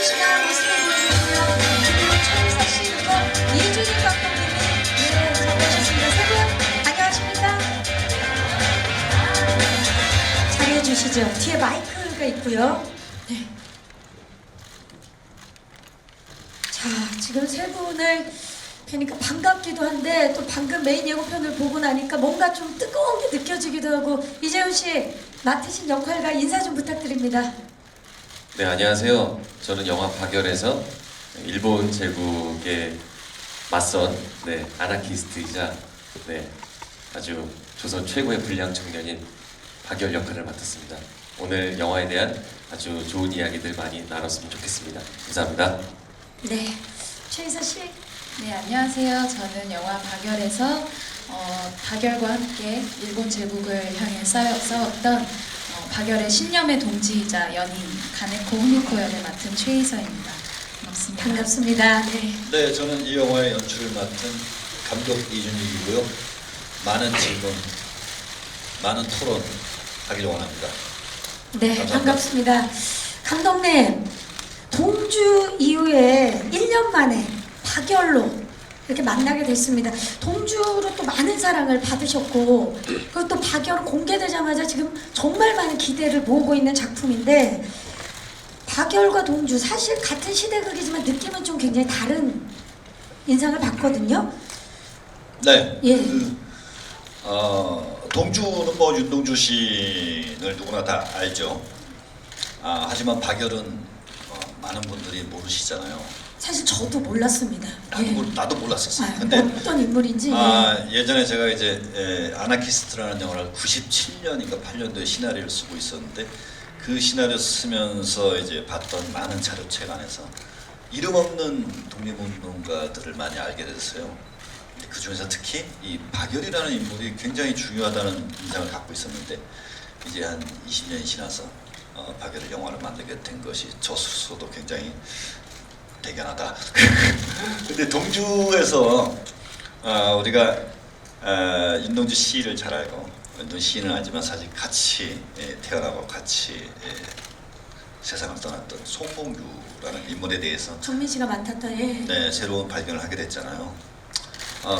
씨가 모습을 보여주고요. 그리고 최유사 씨 그리고 이준희 감독님이 잘해주셨습니다. 세 분 안녕하십니까? 잘해주시죠. 뒤에 마이크가 있고요. 네. 자, 지금 세 분을 뵈니까 반갑기도 한데 또 방금 메인 예고편을 보고 나니까 뭔가 좀 뜨거운 게 느껴지기도 하고 이재훈 씨 맡으신 역할과 인사 좀 부탁드립니다. 네, 안녕하세요. 저는 영화 박열에서 일본 제국에 맞선 아나키스트이자 아주 조선 최고의 불량 청년인 박열 역할을 맡았습니다. 오늘 영화에 대한 아주 좋은 이야기들 많이 나눴으면 좋겠습니다. 감사합니다. 네, 최희사 씨. 네, 안녕하세요. 저는 영화 박열에서 박열과 함께 일본 제국을 향해 싸웠던 박열의 신념의 동지이자 연인 가네코 후미코 역을 맡은 최희서입니다. 반갑습니다. 반갑습니다. 네. 네, 저는 이 영화의 연출을 맡은 감독 이준익이고요. 많은 질문, 많은 토론 하길 원합니다. 네, 감사합니다. 반갑습니다. 감독님, 동주 이후에 1년 만에 박열로 이렇게 만나게 됐습니다. 동주로 또 많은 사랑을 받으셨고 그리고 또 박열은 공개되자마자 지금 정말 많은 기대를 모으고 있는 작품인데 박열과 동주 사실 같은 시대극이지만 느낌은 좀 굉장히 다른 인상을 받거든요. 네, 예. 동주는 뭐 윤동주 씨를 누구나 다 알죠. 하지만 박열은 많은 분들이 모르시잖아요. 사실 저도 몰랐습니다. 나도 몰랐었어요. 아, 근데 어떤 인물인지. 예전에 제가 이제 아나키스트라는 영화를 97년인가 8년도에 시나리오를 쓰고 있었는데 그 시나리오 쓰면서 이제 봤던 많은 자료책 안에서 이름 없는 독립운동가들을 많이 알게 됐어요. 그 중에서 특히 이 박열이라는 인물이 굉장히 중요하다는 인상을 갖고 있었는데 이제 한 20년이 지나서 박열의 영화를 만들게 된 것이 저 스스로도 굉장히 대견하다. 근데 동주에서 우리가 윤동주 씨를 잘 알고 윤동주 씨는 알지만 사실 같이 태어나고 같이 세상을 떠났던 송봉규라는 인물에 대해서 정민 씨가 맡았던 네, 새로운 발견을 하게 됐잖아요.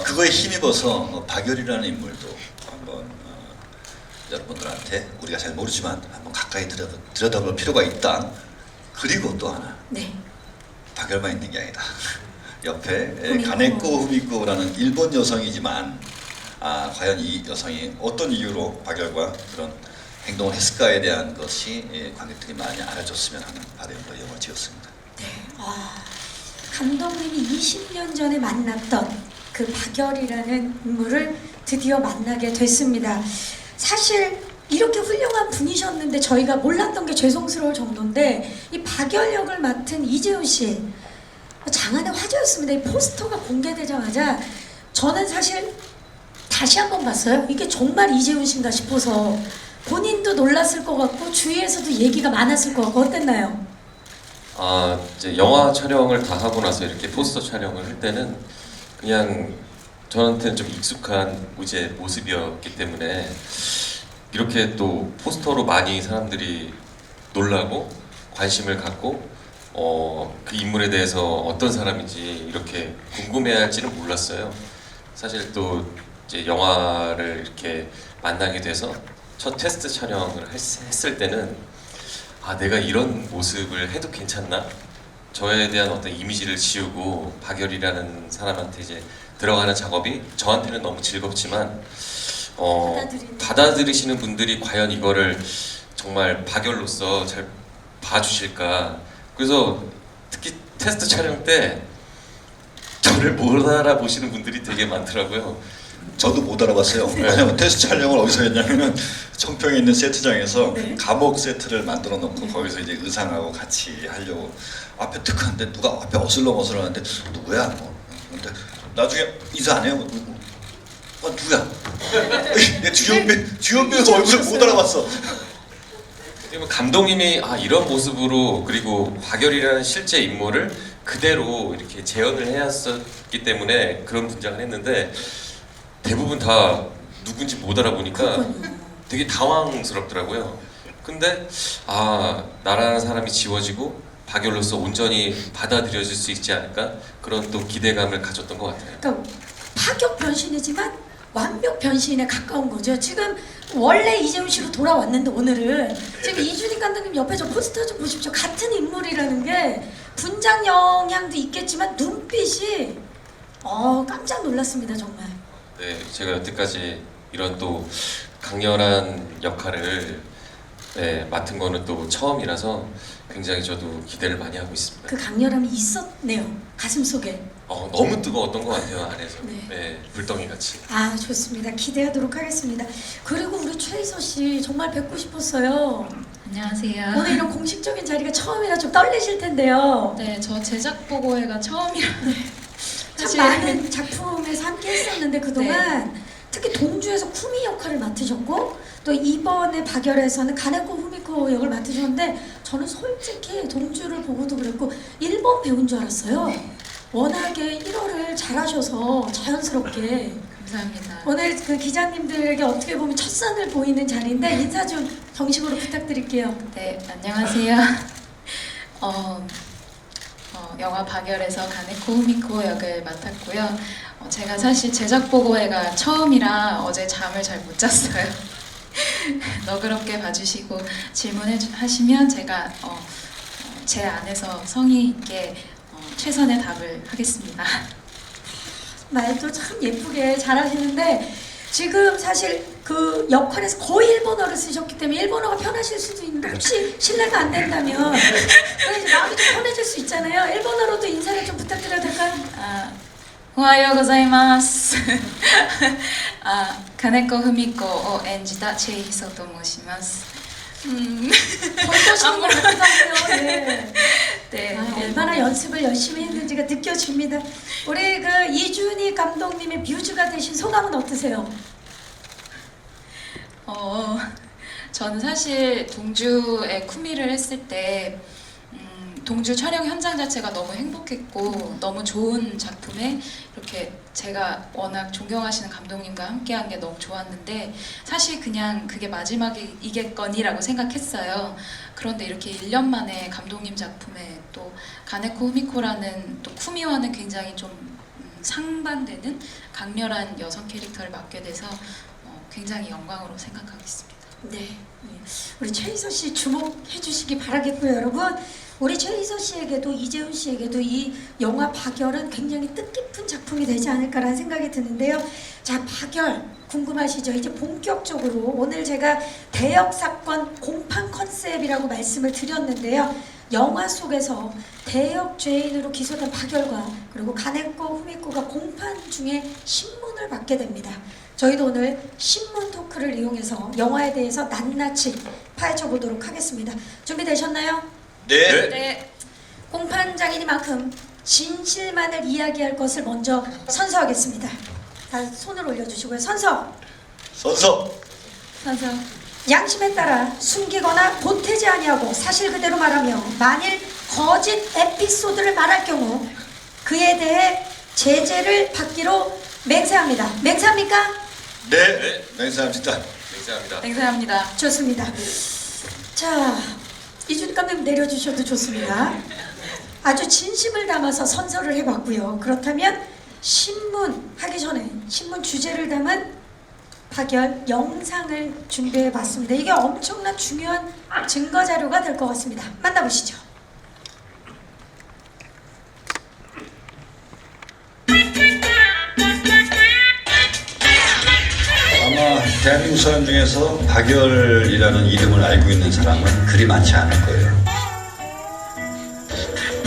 그거에 힘입어서 박열이라는 인물도 한번 여러분들한테 우리가 잘 모르지만 한번 가까이 들여다볼 필요가 있다. 그리고 또 하나. 네. 박열만 있는 게 아니다. 옆에 후미코. 가네코 후미코라는 일본 여성이지만 과연 이 여성이 어떤 이유로 박열과 그런 행동을 했을까에 대한 것이 관객들이 많이 알아줬으면 하는 바람으로 영화를 지었습니다. 네. 감독님이 20년 전에 만났던 그 박열이라는 인물을 드디어 만나게 됐습니다. 사실 이렇게 훌륭한 분이셨는데 저희가 몰랐던 게 죄송스러울 정도인데 이 박열 역을 맡은 이재훈 씨 장안의 화제였습니다. 이 포스터가 공개되자마자 저는 사실 다시 한번 봤어요. 이게 정말 이재훈 씨인가 싶어서 본인도 놀랐을 것 같고 주위에서도 얘기가 많았을 것 같고 어땠나요? 이제 영화 촬영을 다 하고 나서 이렇게 포스터 촬영을 할 때는 그냥 저한테는 좀 익숙한 이제 모습이었기 때문에 이렇게 또 포스터로 많이 사람들이 놀라고 관심을 갖고 그 인물에 대해서 어떤 사람인지 이렇게 궁금해할지는 몰랐어요. 사실 또 이제 영화를 이렇게 만나게 돼서 첫 테스트 촬영을 했을 때는 내가 이런 모습을 해도 괜찮나? 저에 대한 어떤 이미지를 지우고 박열이라는 사람한테 이제 들어가는 작업이 저한테는 너무 즐겁지만 받아들이시는 분들이 과연 이거를 정말 박열로서 잘 봐주실까. 그래서 특히 테스트 촬영 때 저를 못 알아보시는 분들이 되게 많더라고요. 저도 못 알아봤어요. 왜냐면 테스트 촬영을 어디서 했냐면은 청평에 있는 세트장에서 네. 감옥 세트를 만들어 놓고 거기서 이제 의상하고 같이 하려고 앞에 탁 하는데 누가 앞에 어슬렁어슬렁하는데 누구야? 근데 나중에 인사 안 해요. 누구야? 내 주연배가 얼굴을 못 알아봤어. 그리고 감독님이 이런 모습으로 그리고 박열이라는 실제 인물을 그대로 이렇게 재현을 해왔었기 때문에 그런 분장을 했는데 대부분 다 누군지 못 알아보니까 되게 당황스럽더라고요. 근데 나라는 사람이 지워지고 박열로서 온전히 받아들여질 수 있지 않을까 그런 또 기대감을 가졌던 것 같아요. 그러니까 파격 변신이지만 완벽 변신에 가까운 거죠. 지금 원래 이재훈 씨로 돌아왔는데 오늘은 지금 이준익 감독님 옆에 저 포스터 좀 보십시오. 같은 인물이라는 게 분장 영향도 있겠지만 눈빛이 깜짝 놀랐습니다 정말. 네, 제가 여태까지 이런 또 강렬한 역할을 맡은 거는 또 처음이라서 굉장히 저도 기대를 많이 하고 있습니다. 그 강렬함이 있었네요 가슴 속에. 너무 뜨거웠던 것 같아요 안에서. 네. 네, 불덩이 같이. 아 좋습니다. 기대하도록 하겠습니다. 그리고 우리 최희서 씨 정말 뵙고 싶었어요. 안녕하세요. 오늘 이런 공식적인 자리가 처음이라 좀 떨리실 텐데요. 네, 저 제작 보고회가 처음이라 참 많은 작품에서 함께 했었는데 그동안 특히 동주에서 쿠미 역할을 맡으셨고 또 이번에 박열에서는 가네코 후미코 역을 맡으셨는데 저는 솔직히 동주를 보고도 그랬고 일본 배우인 줄 알았어요. 워낙에 1호를 잘하셔서 자연스럽게 감사합니다. 오늘 그 기자님들에게 어떻게 보면 첫선을 보이는 자리인데 인사 좀 정식으로 부탁드릴게요. 네, 안녕하세요. 영화 박열에서 가네코 후미코 역을 맡았고요. 제가 사실 제작 보고회가 처음이라 어제 잠을 잘 못 잤어요. 너그럽게 봐주시고 질문해 하시면 제가 제 안에서 성의 있게 최선의 답을 하겠습니다. 말도 참 예쁘게 잘하시는데 지금 사실 그 역할에서 거의 일본어를 쓰셨기 때문에 일본어가 편하실 수도 있는데 혹시 실례가 안 된다면 그래서 마음이 좀 편해질 수 있잖아요. 일본어로도 인사를 좀 부탁드려도 될까요? 오하요 고자이마스. 가네코 후미코を演じたチェイヒソと申します. 벌떠시는 것 같기도 하고요. 네. 네, 얼마나 연습을 열심히 했는지가 느껴집니다. 우리 그 이준희 감독님의 뮤즈가 되신 소감은 어떠세요? 저는 사실 동주에 쿠미를 했을 때 동주 촬영 현장 자체가 너무 행복했고 너무 좋은 작품에 이렇게 제가 워낙 존경하시는 감독님과 함께한 게 너무 좋았는데 사실 그냥 그게 마지막이겠거니라고 생각했어요. 그런데 이렇게 1년 만에 감독님 작품에 또 가네코 후미코라는 또 쿠미와는 굉장히 좀 상반되는 강렬한 여성 캐릭터를 맡게 돼서 굉장히 영광으로 생각하고 있습니다. 네. 우리 최희서 씨 주목해 주시기 바라겠고요, 여러분. 우리 최희서 씨에게도 이재훈 씨에게도 이 영화 박열은 굉장히 뜻깊은 작품이 되지 않을까라는 생각이 드는데요. 자, 박열 궁금하시죠? 이제 본격적으로 오늘 제가 대역 사건 공판 컨셉이라고 말씀을 드렸는데요. 영화 속에서 대역 죄인으로 기소된 박열과 그리고 가네코 후미코가 공판 중에 신문을 받게 됩니다. 저희도 오늘 신문 토크를 이용해서 영화에 대해서 낱낱이 파헤쳐 보도록 하겠습니다. 준비되셨나요? 네. 네. 공판장이니만큼 진실만을 이야기할 것을 먼저 선서하겠습니다. 다 손을 올려주시고요. 선서! 선서. 선서. 양심에 따라 숨기거나 보태지 아니하고 사실 그대로 말하며 만일 거짓 에피소드를 말할 경우 그에 대해 제재를 받기로 맹세합니다. 맹세합니까? 네. 맹세합니다. 맹세합니다. 맹세합니다. 좋습니다. 자, 이준익 감독님 내려주셔도 좋습니다. 아주 진심을 담아서 선서를 해봤고요. 그렇다면 신문 하기 전에 신문 주제를 담은 박열 영상을 준비해봤습니다. 이게 엄청난 중요한 증거 자료가 될 것 같습니다. 만나보시죠. 아마 대한민국 사람 중에서 박열이라는 이름을 알고 있는 사람은 그리 많지 않을 거예요.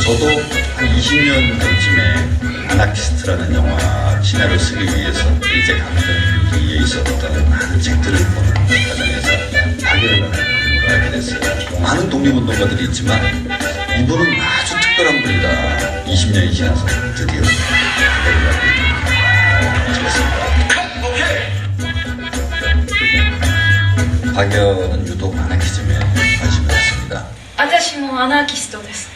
저도 한 20년 전쯤에 아나키스트라는 영화 시나리오 쓰기 위해서 이제 감독기에 있었던 많은 책들을 보는 과정에서 박열이라는 인물을 알게 됐어요. 많은 독립운동가들이 있지만 이분은 아주 특별한 분이다. 20년이 지나서 드디어 박열이라고 찍었습니다. 박열은 유독 아나키즘에 관심을 갖습니다. 私もアナーキストです。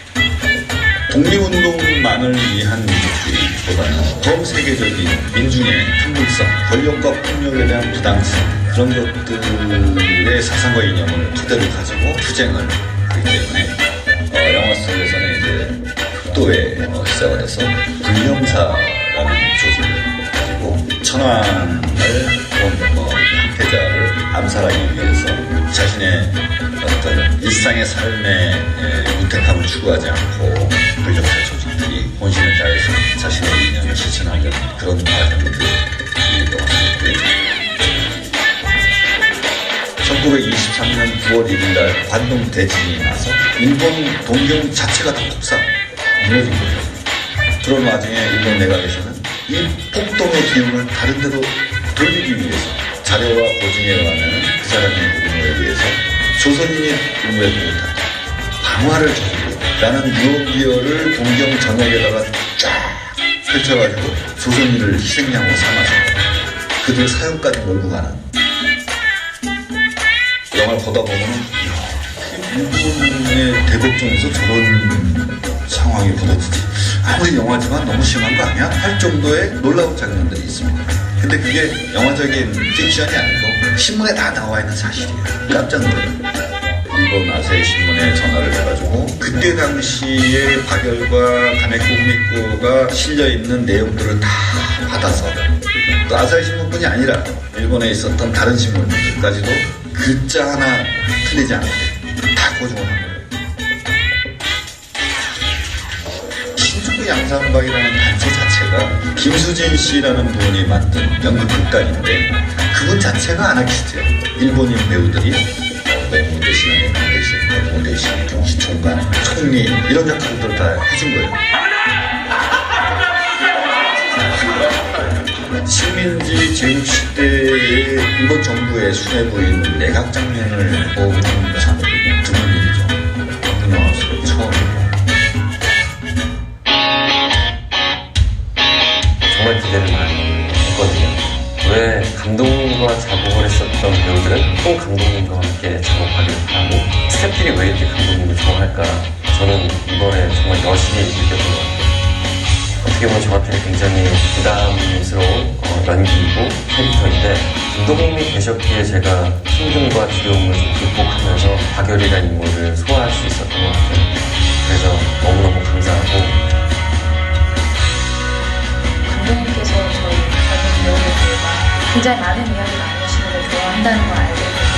독립운동만을 위한 민족주의보다는 전 세계적인 민중의 한물성, 권력과 폭력에 대한 부당성 그런 것들의 사상과 이념을 토대로 가지고 투쟁을 하기 때문에 영화 속에서는 8도에 시작을 해서 불령사라는 조직을 가지고 천황을 황태자를 암살하기 위해서 자신의 어떤 일상의 삶의 무택함을 추구하지 않고 불령사 조직들이 혼신을 다해서 자신의 이념을 실천하는 그런 과정들이 보여집니다. 1923년 9월 1일날 관동 대지진이 나서 일본 동경 자체가 다 폭삭 무너진 거죠. 그런 와중에 일본 내각에서는 이 폭동의 기운을 다른 데로 돌리기 위해서 자료와 보증에 의하면 그 사람의 부분에 의해서 조선인이 의무에 못한다. 방화를 저지르라는 유언비어를 동경 전역에다가 쫙 펼쳐가지고 조선인을 희생양으로 삼아서 그들 사형까지 몰고 가는 영화를 보다 보면 일본의 대법정에서 저런 상황이 벌어지지 아무리 영화지만 너무 심한 거 아니야? 할 정도의 놀라운 장면들이 있습니다. 근데 그게 영화적인 픽션이 아니고 신문에 다 나와 있는 사실이에요. 깜짝 놀라요. 일본 아사히 신문에 전화를 해가지고 그때 당시에 박열과 가네코 후미코가 실려있는 내용들을 다 받아서 또 아사히 신문뿐이 아니라 일본에 있었던 다른 신문들까지도 글자 하나 틀리지 않게 다 고정을 한 거예요. 신주쿠 양산박이라는 단체 자체가 김수진 씨라는 분이 만든 연극 극단인데 그분 자체가 아나키스트예요. 일본인 배우들이 맹무 대신, 강무 대신, 경시총관, 총리 이런 역할들을 다 해준 거예요. 식민지 제국 시대의 일본 정부의 수뇌부인 내각 장면을 보는 참 드문 일이죠. 한국 영화에서 처음이고. 정말 기대를 많이 했거든요. 왜 감독님과 작업을 했었던 배우들은 또 감독님과 함께 작업하기를 바라고 스태프들이 왜 이렇게 감독님을 좋아할까 저는 이번에 정말 여실히 느꼈던 것 같아요. 어떻게 보면 저한테는 굉장히 부담스러운 연기이고 캐릭터인데 감독님이 계셨기에 제가 힘듦과 두려움을 좀 극복하면서 박열이라는 인물을 소화할 수 있었던 것 같아요. 그래서 너무너무 감사하고 감독님께서 저희 젊은 배우들과 굉장히 많은 이야기를 나누시는 걸 좋아한다는 걸 알고 있거든요.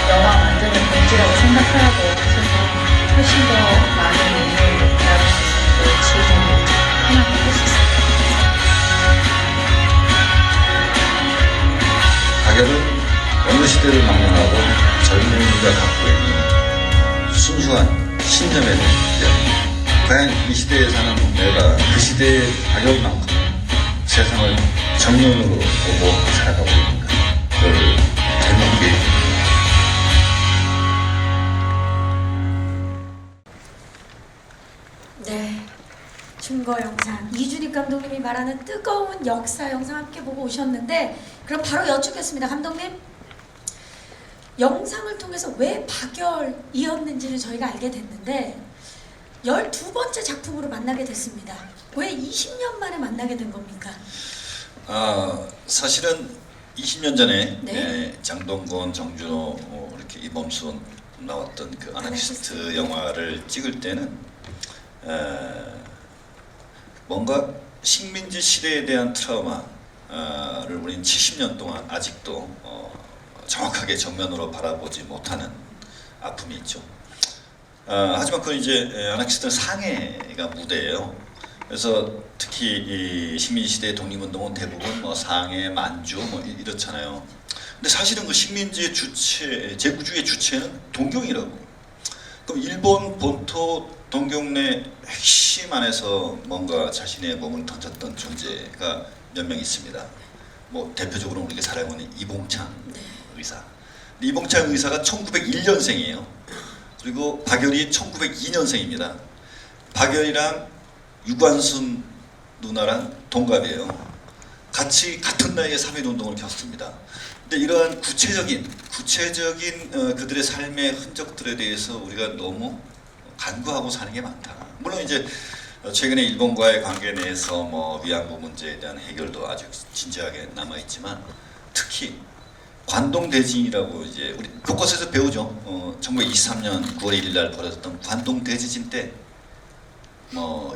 영화 만드는 동지라고 생각하고 하셔서 훨씬 더 많은 의미를 나눌 수 있었고 즐거운 편하게 할 수 있었어요. 박열은 어느 시대를 막론하고 젊은이가 갖고 있는 순수한 신념에 대한 이야기. 과연 이 시대에 사는 내가 그 시대의 박열만큼 세상을 정면으로 보고 살아가고 있는가 그걸 되묻게 네, 증거 영상 이준익 감독님이 말하는 뜨거운 역사 영상 함께 보고 오셨는데 그럼 바로 여쭙겠습니다. 감독님, 영상을 통해서 왜 박열이었는지를 저희가 알게 됐는데 12번째 작품으로 만나게 됐습니다. 왜 20년 만에 만나게 된 겁니까? 사실은 20년 전에 네. 장동건, 정준호, 이렇게 이범수 나왔던 그 아나키스트 영화를 찍을 때는 뭔가 식민지 시대에 대한 트라우마를 우리는 70년 동안 아직도 정확하게 정면으로 바라보지 못하는 아픔이 있죠. 하지만 그건 이제 아나키스트 상해가 무대예요. 그래서 특히 이 식민지 시대의 독립운동은 대부분 뭐 상해, 만주 뭐 이렇잖아요. 근데 사실은 그 식민지의 주체, 제국주의 주체는 동경이라고. 그럼 일본 본토 동경 내 핵심 안에서 뭔가 자신의 몸을 던졌던 존재가 몇 명 있습니다. 뭐 대표적으로 우리가 잘 알고 있는 이봉창 의사. 근데 이봉창 의사가 1901년생이에요. 그리고 박열이 1902년생입니다. 박열이랑 유관순 누나랑 동갑이에요. 같이 같은 나이에 3.1운동을 겪습니다. 근데 이러한 구체적인 그들의 삶의 흔적들에 대해서 우리가 너무 간과하고 사는 게 많다. 물론 이제 최근에 일본과의 관계 내에서 뭐 위안부 문제에 대한 해결도 아주 진지하게 남아 있지만 특히 관동 대지진이라고 이제 우리 곳곳에서 배우죠. 1923년 9월 1일 날 벌어졌던 관동 대지진 때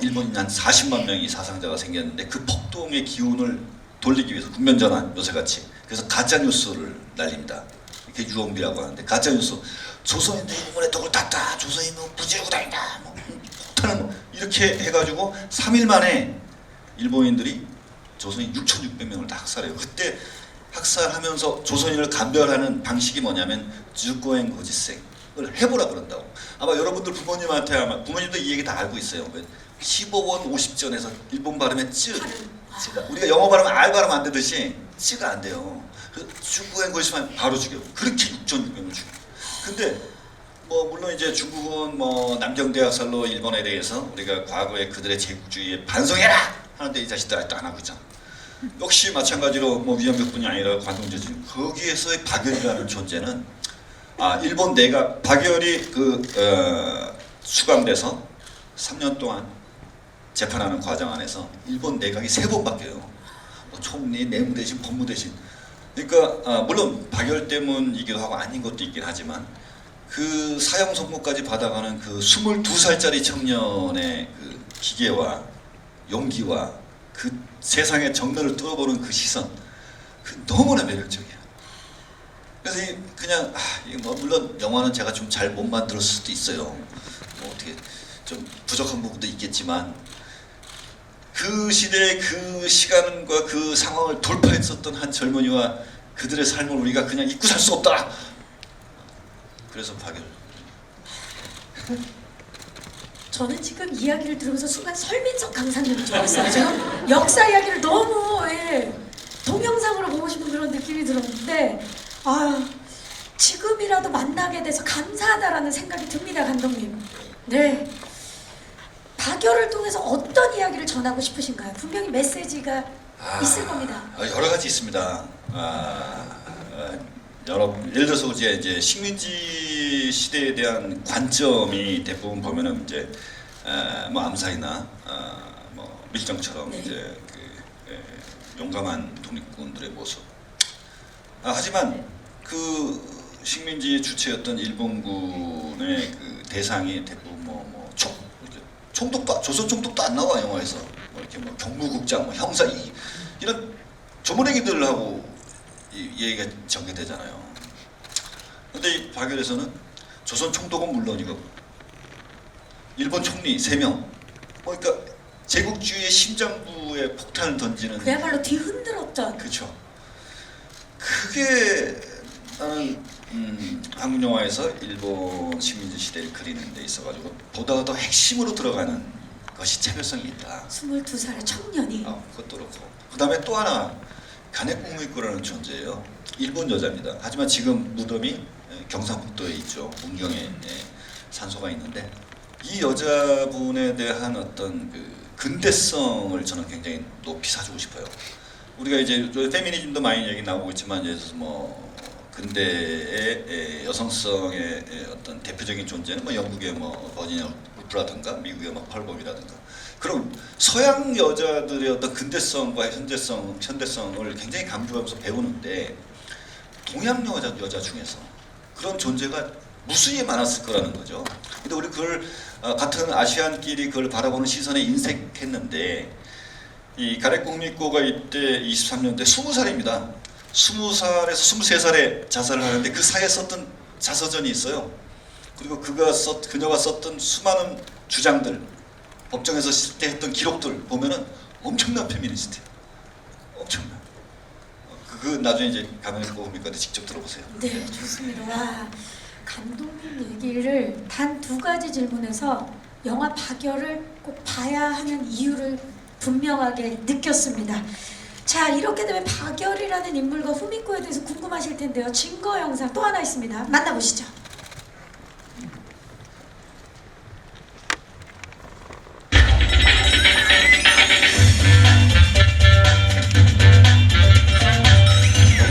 일본인 한 40만 명이 사상자가 생겼는데 그 폭동의 기운을 돌리기 위해서 국면전환 요새같이 그래서 가짜 뉴스를 날립니다. 이게 유언비라고 하는데 가짜 뉴스 조선인들 일본에 독을 탔다. 조선인은 부지르고 다닌다. 폭탄을 이렇게 해가지고 3일 만에 일본인들이 조선인 6,600명을 다 학살해요. 그때 학살하면서 조선인을 감별하는 방식이 뭐냐면 주고엔 고지생을 해보라 그런다고. 아마 여러분들 부모님한테 아마 부모님도 이 얘기 다 알고 있어요. 15원 50전에서 일본 발음에 쯔가 우리가 영어 발음 알 발음 안 되듯이 쯔가 안 돼요. 그 주고엔 고지생 바로 죽여. 그렇게 6,600명을 죽여. 근데 물론 이제 중국은 남경대학살로 일본에 대해서 우리가 과거에 그들의 제국주의에 반성해라 하는데 이 자식들 아직도 안 하고 있잖아. 역시 마찬가지로 위안부뿐이 아니라 관동제지 거기에서의 박열이라는 존재는 일본 내각 박열이 수감돼서 3년 동안 재판하는 과정 안에서 일본 내각이 3번 바뀌어요. 총리, 내무대신, 법무대신. 그러니까 물론 박열 때문이기도 하고 아닌 것도 있긴 하지만 그 사형 선고까지 받아가는 그 22살짜리 청년의 그 기계와 용기와 그 세상의 정면을 뚫어보는 그 시선, 그 너무나 매력적이야. 그래서 그냥 물론 영화는 제가 좀 잘 못 만들었을 수도 있어요. 어떻게 좀 부족한 부분도 있겠지만 그 시대의 그 시간과 그 상황을 돌파했었던 한 젊은이와 그들의 삶을 우리가 그냥 잊고 살 수 없다. 그래서 박열. 저는 지금 이야기를 들으면서 순간 설민석 강사님이 좋았어요. 지금 역사 이야기를 너무 동영상으로 보고 싶은 그런 느낌이 들었는데 지금이라도 만나게 돼서 감사하다라는 생각이 듭니다, 감독님. 네. 박열을 통해서 어떤 이야기를 전하고 싶으신가요? 분명히 메시지가 있을 겁니다. 여러 가지 있습니다. 예를 들어서 이제 식민지 시대에 대한 관점이 대부분 보면은 이제 암사이나 밀정처럼 네. 이제 용감한 독립군들의 모습. 하지만 그 식민지의 주체였던 일본군의 그 대상이 대부분 총독도 조선 총독도 안 나와 영화에서 이렇게 경무국장, 형사 이런 조문행위들하고 이 얘기가 전개되잖아요. 근데 이 박열에서는 조선 총독은 물론이고 일본 총리 3명, 그러니까 제국주의의 심장부에 폭탄을 던지는 그야말로 뒤흔들었던. 그렇죠. 그게 나는 한국 영화에서 일본 식민지 시대를 그리는 데 있어가지고 보다 더 핵심으로 들어가는 것이 차별성이 있다. 22살의 청년이. 그것도 그렇고 그 다음에 또 하나 가네코 후미코라는 존재예요. 일본 여자입니다. 하지만 지금 무덤이 경상북도에 있죠. 문경에 산소가 있는데 이 여자분에 대한 어떤 그 근대성을 저는 굉장히 높이 사주고 싶어요. 우리가 이제 페미니즘도 많이 얘기 나오고 있지만 예를 들어서 근대의 여성성의 어떤 대표적인 존재는 영국의 버지니아 울프라든가 미국의 펄범이라든가 그럼 서양 여자들의 어떤 근대성과 현대성을 굉장히 강조하면서 배우는데 동양 여자 중에서 그런 존재가 무수히 많았을 거라는 거죠. 근데 우리 그걸 같은 아시안끼리 그걸 바라보는 시선에 인색했는데 이 가네코 후미코가 이때 23년대 20살입니다. 20살에서 23살에 자살을 하는데 그 사이에 썼던 자서전이 있어요. 그리고 그녀가 썼던 수많은 주장들, 법정에서 실제 했던 기록들 보면은 엄청난 페미니스트예요. 엄청난. 그 나중에 이제 가네코 후미코한테 직접 들어보세요. 네, 좋습니다. 와, 감독님 얘기를 단 2가지 질문에서 영화 박열을 꼭 봐야 하는 이유를 분명하게 느꼈습니다. 자, 이렇게 되면 박열이라는 인물과 후미코에 대해서 궁금하실 텐데요. 증거 영상 또 하나 있습니다. 만나보시죠.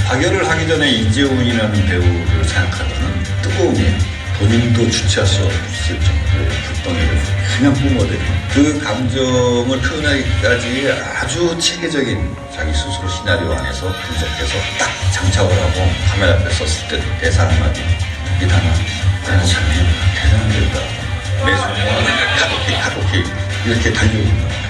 박열을 하기 전에 이재훈이라는 배우를 생각하면 뜨거움이에요. 본인도 주체할 수 없을 정도의 불덩이를 그냥 뿜어대는 그 감정을 표현하기까지 아주 체계적인 자기 스스로 시나리오 안에서 분석해서 딱 장착을 하고 카메라 앞에 섰을 때 대사 한마디 이단아 나는 참 대단한 배우다. 내 소중한 카도키 이렇게 달려있는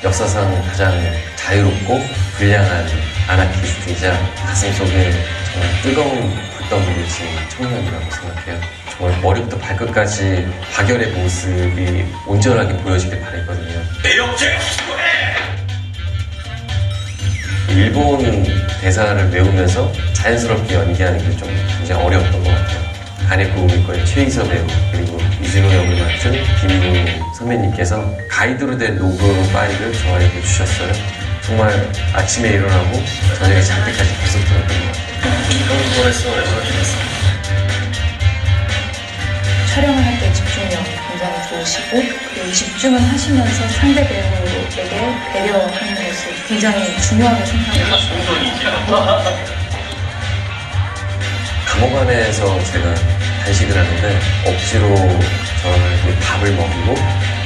역사상 가장 자유롭고 불량한 아나키스트이자 가슴속에 정말 뜨거운 불덩이를 지닌 청년이라고 생각해요. 정말 머리부터 발끝까지 박열의 모습이 온전하게 보여지길 바랬거든요. 일본 대사를 외우면서 자연스럽게 연기하는 게 좀 굉장히 어려웠던 것 같아요. 가네코 우미코의 최희서 배우 그리고 이준호 역을 맡은 김인우 선배님께서 가이드로 된 녹음 파일을 저에게 주셨어요. 정말 아침에 일어나고 저녁에 잘 때까지 계속 들었던 것 같아요. 흥분했어, 얼마나 촬영을 할 때 집중력 굉장히 좋으시고 그리고 집중을 하시면서 상대 배우에게 배려하는 것을 굉장히 중요하게 생각했어요. 감옥 안에서 제가 단식을 하는데 억지로 저한테 밥을 먹이고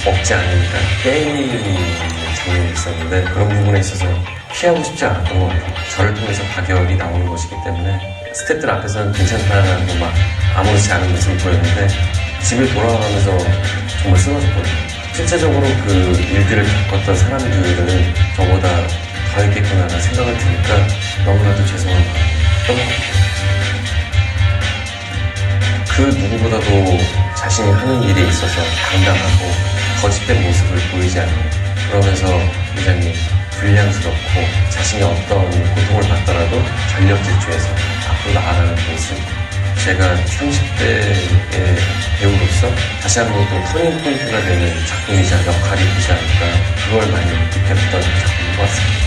먹지 않으니까 때리는 장면이 있었는데 그런 부분에 있어서 피하고 싶지 않았던 것 같아요. 저를 통해서 박열이 나오는 것이기 때문에 스태프들 앞에서는 괜찮다고 막 아무렇지 않은 모습을 보였는데 집에 돌아가면서 정말 쓰러졌거든요. 실제적으로 그 일들을 겪었던 사람들은 저보다 더 했겠구나라는 생각을 드니까 너무나도 죄송한 마음이 떠올랐어요. 그 누구보다도 자신이 하는 일에 있어서 당당하고 거짓된 모습을 보이지 않는 그러면서 굉장히 불량스럽고 자신이 어떤 고통을 받더라도 전력 질주해서 앞으로 나아가는 모습 제가 30대의 배우로서 다시 한번 또 터닝 포인트가 되는 작품이자 역할이 되지 않을까 그걸 많이 느꼈던 작품인 것 같습니다.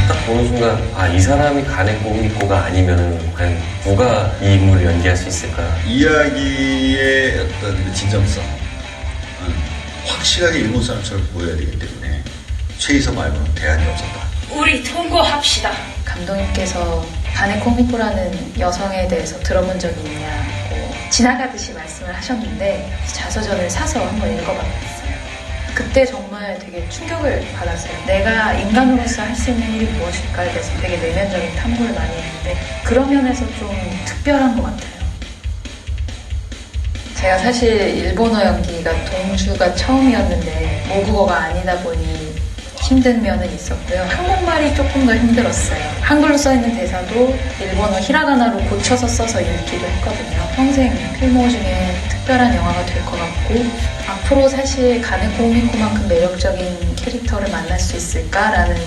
딱 보는 순간 아 이 사람이 가네코 우미코가 아니면은 과연 누가 이 인물을 연기할 수 있을까? 이야기의 어떤 그 진정성은 확실하게 일본 사람처럼 보여야 되기 때문에 최희서 말고는 대안이 없었다. 우리 통과합시다. 감독님께서 가네코 우미코라는 여성에 대해서 들어본 적이 있냐고 지나가듯이 말씀을 하셨는데 자서전을 사서 한번 읽어봤어요. 그때 정말 되게 충격을 받았어요. 내가 인간으로서 할 수 있는 일이 무엇일까에 대해서 되게 내면적인 탐구를 많이 했는데 그런 면에서 좀 특별한 것 같아요. 제가 사실 일본어 연기가 동주가 처음이었는데 모국어가 아니다 보니 힘든 면은 있었고요. 한국말이 조금 더 힘들었어요. 한글로 써있는 대사도 일본어 히라가나로 고쳐서 써서 읽기도 했거든요. 평생 필모 중에 특별한 영화가 될 것 같고 앞으로 사실 가네코 우미코만큼 매력적인 캐릭터를 만날 수 있을까라는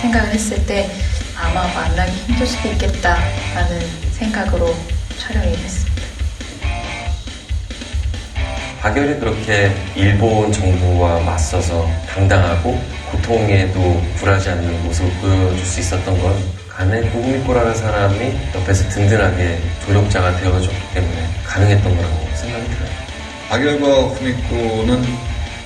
생각을 했을 때 아마 만나기 힘들 수도 있겠다라는 생각으로 촬영이 됐습니다. 박열이 그렇게 일본 정부와 맞서서 당당하고 고통에도 굴하지 않는 모습을 보여줄 수 있었던 건 가네코 우미코라는 사람이 옆에서 든든하게 조력자가 되어줬기 때문에 가능했던 거라고 생각이 들어요. 박열과 후미코는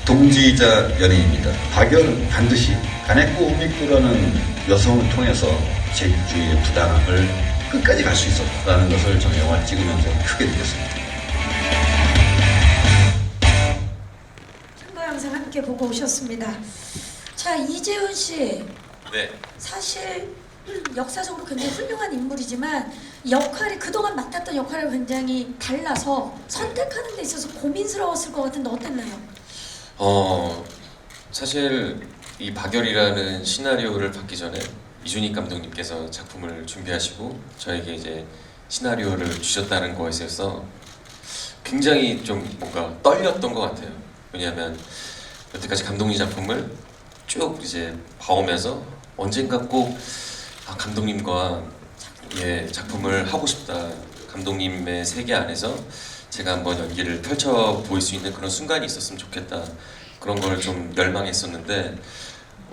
동지이자 연인입니다. 박열은 반드시 가네코 후미코라는 여성을 통해서 제주주의의 부당함을 끝까지 갈 수 있었다는 것을 저는 영화를 찍으면서 크게 느꼈습니다. 참가 영상 함께 보고 오셨습니다. 자, 이재훈 씨. 네. 사실 역사적으로 굉장히 훌륭한 인물이지만 역할이 그동안 맡았던 역할과 굉장히 달라서 선택하는 데 있어서 고민스러웠을 것 같은데 어땠나요? 사실 이 박열이라는 시나리오를 받기 전에 이준익 감독님께서 작품을 준비하시고 저에게 이제 시나리오를 주셨다는 거에 있어서 굉장히 좀 뭔가 떨렸던 것 같아요. 왜냐하면 여태까지 감독님 작품을 쭉 이제 봐오면서 언젠가 꼭 감독님과 작품을 하고 싶다. 감독님의 세계 안에서 제가 한번 연기를 펼쳐 보일 수 있는 그런 순간이 있었으면 좋겠다. 그런 걸 좀 열망했었는데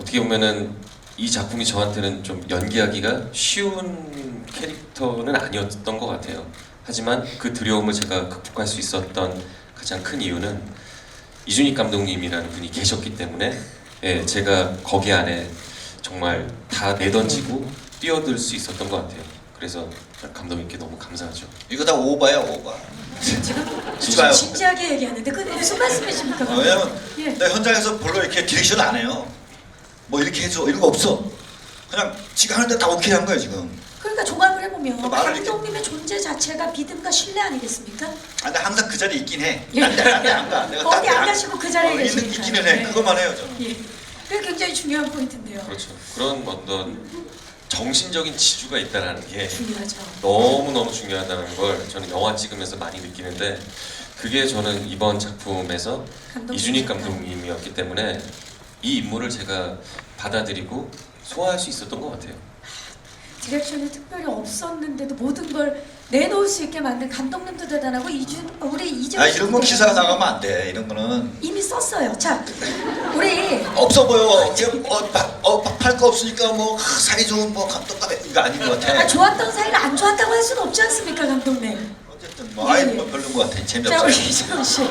어떻게 보면은 이 작품이 저한테는 좀 연기하기가 쉬운 캐릭터는 아니었던 것 같아요. 하지만 그 두려움을 제가 극복할 수 있었던 가장 큰 이유는 이준익 감독님이라는 분이 계셨기 때문에 제가 거기 안에 정말 다 내던지고 뛰어들 수 있었던 것 같아요. 그래서 감독님께 너무 감사하죠. 이거 다 오바야 오바. 지금 진지하게 얘기하는데 그게 무슨 말씀이십니까? 왜냐면 예. 내가 현장에서 별로 이렇게 디렉션 안 해요. 뭐 이렇게 해줘 이런 거 없어. 그냥 지가 하는데 다 오케이 한 거야 지금. 그러니까 종합을 해보면 보면 말을 이렇게- 감독님의 존재 자체가 믿음과 신뢰 아니겠습니까? 아, 근데 항상 그 자리에 있긴 해. 예. 안 가. 내가 어디 딴데 안 가시고 그 자리에 계시니까. 있기는 해. 네. 그것만 해요, 저는. 예. 그게 굉장히 중요한 포인트인데요. 그렇죠. 그런 어떤 정신적인 지주가 있다는 게 중요하죠. 너무너무 중요하다는 걸 저는 영화 찍으면서 많이 느끼는데 그게 저는 이번 작품에서 감독님. 이준익 감독님이었기 때문에 이 인물을 제가 받아들이고 소화할 수 있었던 것 같아요. 디렉션이 특별히 없었는데도 모든 걸 내놓을 수 있게 만든 감독님도 대단하고 우리 이재훈 아, 이런 건 기사가 나가면 안 돼. 이런 거는 이미 썼어요. 자, 우리 없어 보여. 지금 팔 거 없으니까 뭐 사이 좋은 뭐 감독감에 이거 아닌 것 같아. 좋았던 사이가 안 좋았다고 할 수는 없지 않습니까, 감독님? 어쨌든 뭐 아이 뭐 별로인 것 같아. 자, 재미없어요. 우리 이재훈 씨.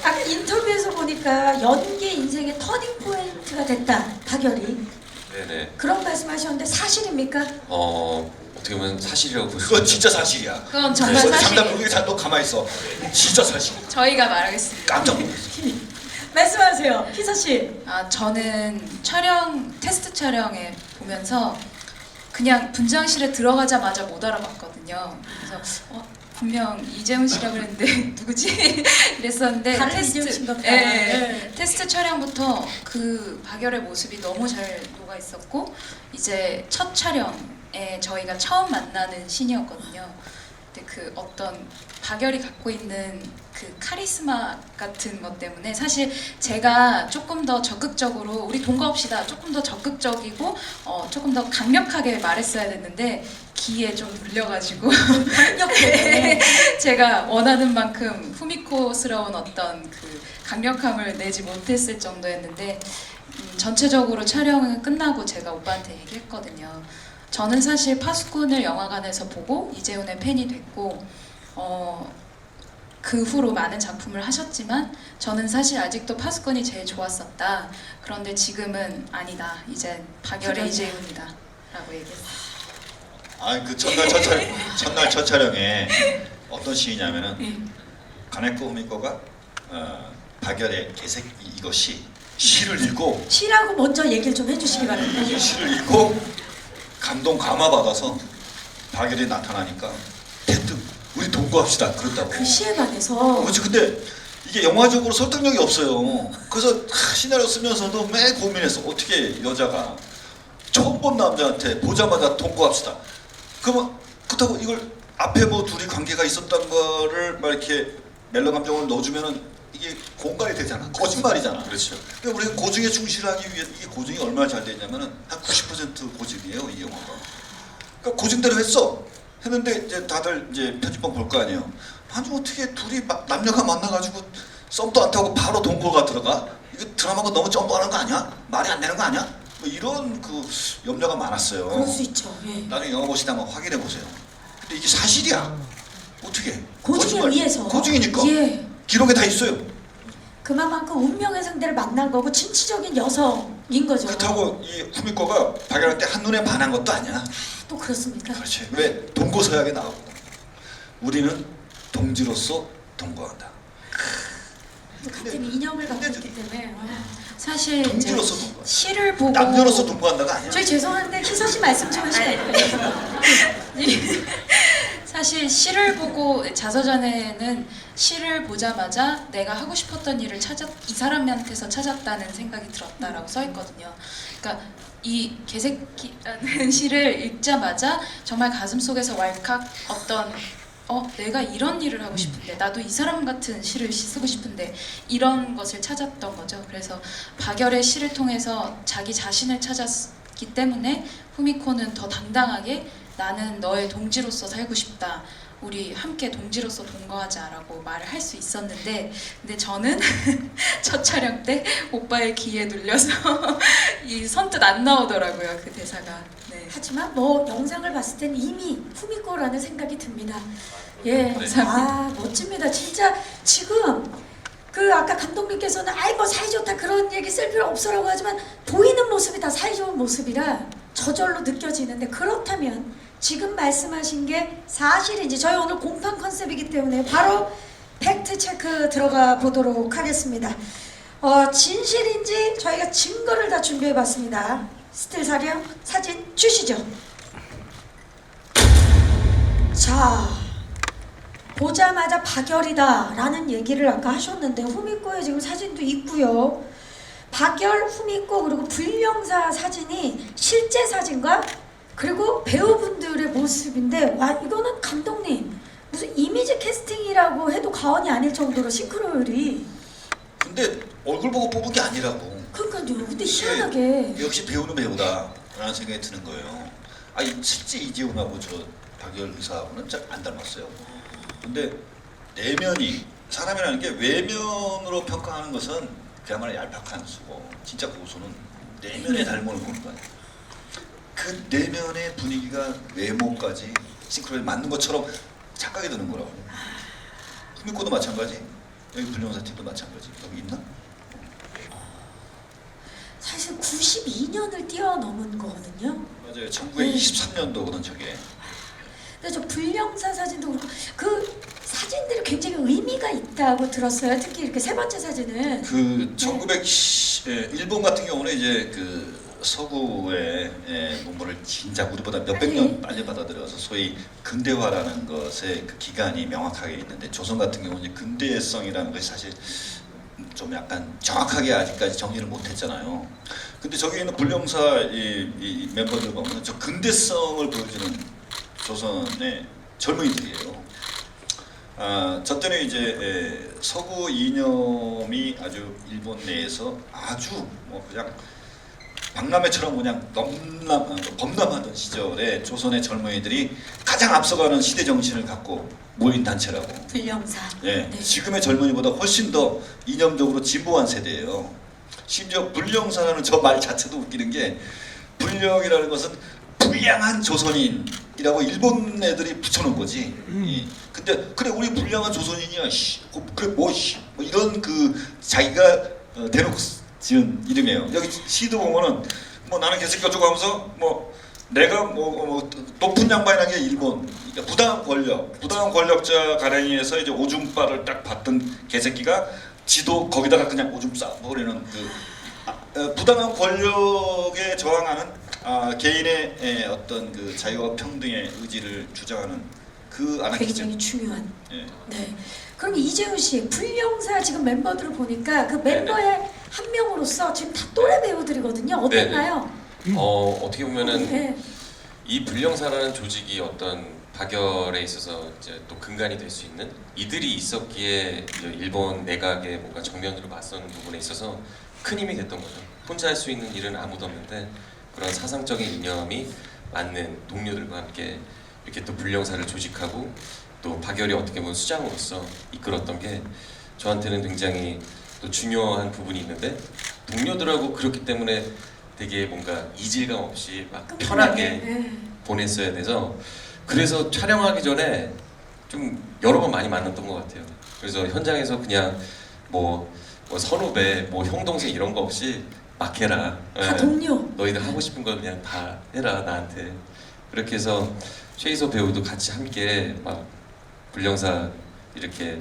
아까 인터뷰에서 보니까 연기 인생의 터닝 포인트가 됐다, 박열이. 네네. 그런 말씀하셨는데 사실입니까? 어떻게 보면 사실이라고 볼 수 그건 있죠. 진짜 사실이야. 그건 정말 장담 사실이에요. 그게 잘너 가만히 있어. 진짜 사실. 저희가 말하겠습니다. 깜짝 놀랐어. 말씀하세요, 희서 씨. 저는 테스트 촬영에 보면서 그냥 분장실에 들어가자마자 못 알아봤거든요. 그래서 분명 이재훈 씨라고 그랬는데 누구지? 이랬었는데 다른 이재훈 씨인가 보다. 예, 네. 테스트 촬영부터 그 박열의 모습이 너무 잘 녹아 있었고 이제 첫 촬영에 저희가 처음 만나는 신이었거든요. 근데 그 어떤 박열이 갖고 있는 그 카리스마 같은 것 때문에 사실 제가 조금 더 적극적으로 우리 동거합시다 조금 더 적극적이고 조금 더 강력하게 말했어야 됐는데 기에 좀 눌려가지고 강력해. 제가 원하는 만큼 후미코스러운 어떤 그 강력함을 내지 못했을 정도였는데 전체적으로 촬영은 끝나고 제가 오빠한테 얘기했거든요. 저는 사실 파수꾼을 영화관에서 보고 이재훈의 팬이 됐고 그 후로 많은 작품을 하셨지만 저는 사실 아직도 파수꾼이 제일 좋았었다. 그런데 지금은 아니다. 이제 박열의 이재훈이다. 라고 얘기했어요. 아니 그 첫날 첫 촬영에 어떤 시이냐면은 가네코 후미코가 박열의 개새끼 이것이 시를 읽고 시라고 먼저 얘기를 좀 해주시기 바랍니다. 이 시를 읽고 감동 감화 받아서 박열이 나타나니까 대뜸 우리 동거합시다 그랬다고. 그 시에 반해서 그렇지. 근데 이게 영화적으로 설득력이 없어요. 그래서 시나리오 쓰면서도 매일 고민했어. 어떻게 여자가 처음 본 남자한테 보자마자 동거합시다. 그러면 그렇다고 이걸 앞에 뭐 둘이 관계가 있었던 거를 막 이렇게 멜로 감정을 넣어주면은 이게 공갈이 되잖아. 거짓말이잖아. 그렇죠. 그러니까 우리가 고증에 충실하기 위해 이게 고증이 얼마나 잘 되냐면은 한 90% 고증이에요 이 영화가. 그러니까 고증대로 했는데 이제 다들 이제 편집본 볼 거 아니에요. 아니 어떻게 둘이 남녀가 만나가지고 썸도 안 타고 바로 동거가 들어가? 이거 드라마가 너무 점프하는 거 아니야? 말이 안 되는 거 아니야? 뭐 이런 그 염려가 많았어요. 그럴 수 있죠. 예. 나중에 영화 보시다 한번 확인해 보세요. 근데 이게 사실이야. 어떻게? 고증에 거짓말. 의해서. 고증이니까. 예. 기록에 다 있어요. 그만큼 운명의 상대를 만난 거고 진취적인 여성인 거죠. 그렇다고 이 후미코가 박열한테 한눈에 반한 것도 아니야. 또 그렇습니까? 그렇지. 왜? 동거서약에 나오거든. 우리는 동지로서 동거한다. 또 같은 인형을 갖고 근데 있기 때문에. 사실 이제 동지로서 동거한다. 시를 보고 남녀로서 동거한다가 아니야. 저희 죄송한데 희서 씨 말씀 좀 하시면 사실 시를 보고 자서전에는 시를 보자마자 내가 하고 싶었던 일을 이 사람한테서 찾았다는 생각이 들었다라고 써 있거든요. 그러니까 이 개새끼라는 시를 읽자마자 정말 가슴속에서 왈칵 어떤 내가 이런 일을 하고 싶은데 나도 이 사람 같은 시를 쓰고 싶은데 이런 것을 찾았던 거죠. 그래서 박열의 시를 통해서 자기 자신을 찾았기 때문에 후미코는 더 당당하게 나는 너의 동지로서 살고 싶다. 우리 함께 동지로서 동거하자라고 말을 할 수 있었는데 근데 저는 첫 촬영 때 오빠의 기에 눌려서 이 선뜻 안 나오더라고요. 그 대사가. 네. 하지만 뭐 영상을 봤을 땐 이미 후미코라는 생각이 듭니다. 예, 멋집니다. 진짜 지금 그 아까 감독님께서는 아이고 사이 좋다 그런 얘기 쓸 필요 없어라고 하지만 보이는 모습이 다 사이 좋은 모습이라 저절로 느껴지는데 그렇다면 지금 말씀하신 게 사실인지 저희 오늘 공판 컨셉이기 때문에 바로 팩트 체크 들어가 보도록 하겠습니다. 진실인지 저희가 증거를 다 준비해 봤습니다. 스틸 사진 주시죠. 자, 보자마자 박열이다라는 얘기를 아까 하셨는데 후미코에 지금 사진도 있고요. 박열, 후미코 그리고 불령사 사진이 실제 사진과 그리고 배우분들의 모습인데 와 이거는 감독님 무슨 이미지 캐스팅이라고 해도 과언이 아닐 정도로 싱크로율이 근데 얼굴 보고 뽑은 게 아니라고. 그러니까요. 근데 희한하게 역시 배우는 배우다라는 생각이 드는 거예요. 아, 실제 이재훈하고 저 박열 의사하고는 잘 안 닮았어요. 근데 내면이 사람이라는 게 외면으로 평가하는 것은 그야말로 얄팍한 수고 진짜 고수는 내면의 닮음을 보는 거예요. 그 내면의 분위기가 외모까지 싱크로에 맞는 것처럼 착각이 드는 거라고. 후미코도 마찬가지. 여기 불령사 팀도 마찬가지. 여기 있나? 사실 92년을 뛰어넘은 거거든요. 맞아요. 1923년도거든 저게. 근데 저 불령사 사진도 그렇고 그 사진들이 굉장히 의미가 있다고 들었어요. 특히 이렇게 세 번째 사진은 그 1910 일본 같은 경우는 이제 그 서구의 문물을 진짜 우리보다 몇백 년 빨리 받아들여서 소위 근대화라는 것의 그 기간이 명확하게 있는데 조선 같은 경우는 이제 근대성이라는 것이 사실 좀 약간 정확하게 아직까지 정리를 못했잖아요. 근데 저기 있는 불령사 이 멤버들 보면 저 근대성을 보여주는 조선의 젊은이들이에요. 저 때는 이제 서구 이념이 아주 일본 내에서 아주 뭐 그냥 박람회처럼 그냥 범람하던 시절에 조선의 젊은이들이 가장 앞서가는 시대 정신을 갖고 모인 단체라고. 불령사. 예, 네. 지금의 젊은이보다 훨씬 더 이념적으로 진보한 세대예요. 심지어 불령사라는 저 말 자체도 웃기는 게 불령이라는 것은 불량한 조선인이라고 일본 애들이 붙여놓은 거지. 근데 그래 우리 불량한 조선인이야. 그래 뭐 이런 그 자기가 대놓고 지은 이름이에요. 여기 시도 보면은 뭐 나는 개새끼 어쩌고 하면서 뭐 내가 뭐 높은 양반이라는 게 일본. 그러니까 부당한 권력자 가랭이에서 이제 오줌바를 딱 받던 개새끼가 지도 거기다가 그냥 오줌 싸버리는 그 부당한 권력에 저항하는 개인의 어떤 그 자유와 평등의 의지를 주장하는 그 아나키즘. 굉장히 중요한. 예. 네. 그럼 이재훈 씨 불령사 지금 멤버들을 보니까 그 멤버의 한 명으로서 지금 다 또래 배우들이거든요. 어땠나요? 어떻게 보면은 네. 이 불령사라는 조직이 어떤 박열에 있어서 이제 또 근간이 될 수 있는 이들이 있었기에 이제 일본 내각에 뭔가 정면으로 맞서는 부분에 있어서 큰 힘이 됐던 거죠. 혼자 할 수 있는 일은 아무도 없는데 그런 사상적인 이념이 맞는 동료들과 함께 이렇게 또 불령사를 조직하고 또 박열이 어떻게 보면 수장으로서 이끌었던 게 저한테는 굉장히 또 중요한 부분이 있는데 동료들하고 그렇기 때문에 되게 뭔가 이질감 없이 막 편하게 네. 보냈어야 돼서 그래서 촬영하기 전에 좀 여러 번 많이 만났던 것 같아요. 그래서 현장에서 그냥 뭐 선후배, 뭐 형 동생 이런 거 없이 막 해라. 다 동료. 너희들 하고 싶은 거 그냥 다 해라 나한테. 그렇게 해서 최이소 배우도 같이 함께 막 불령사 이렇게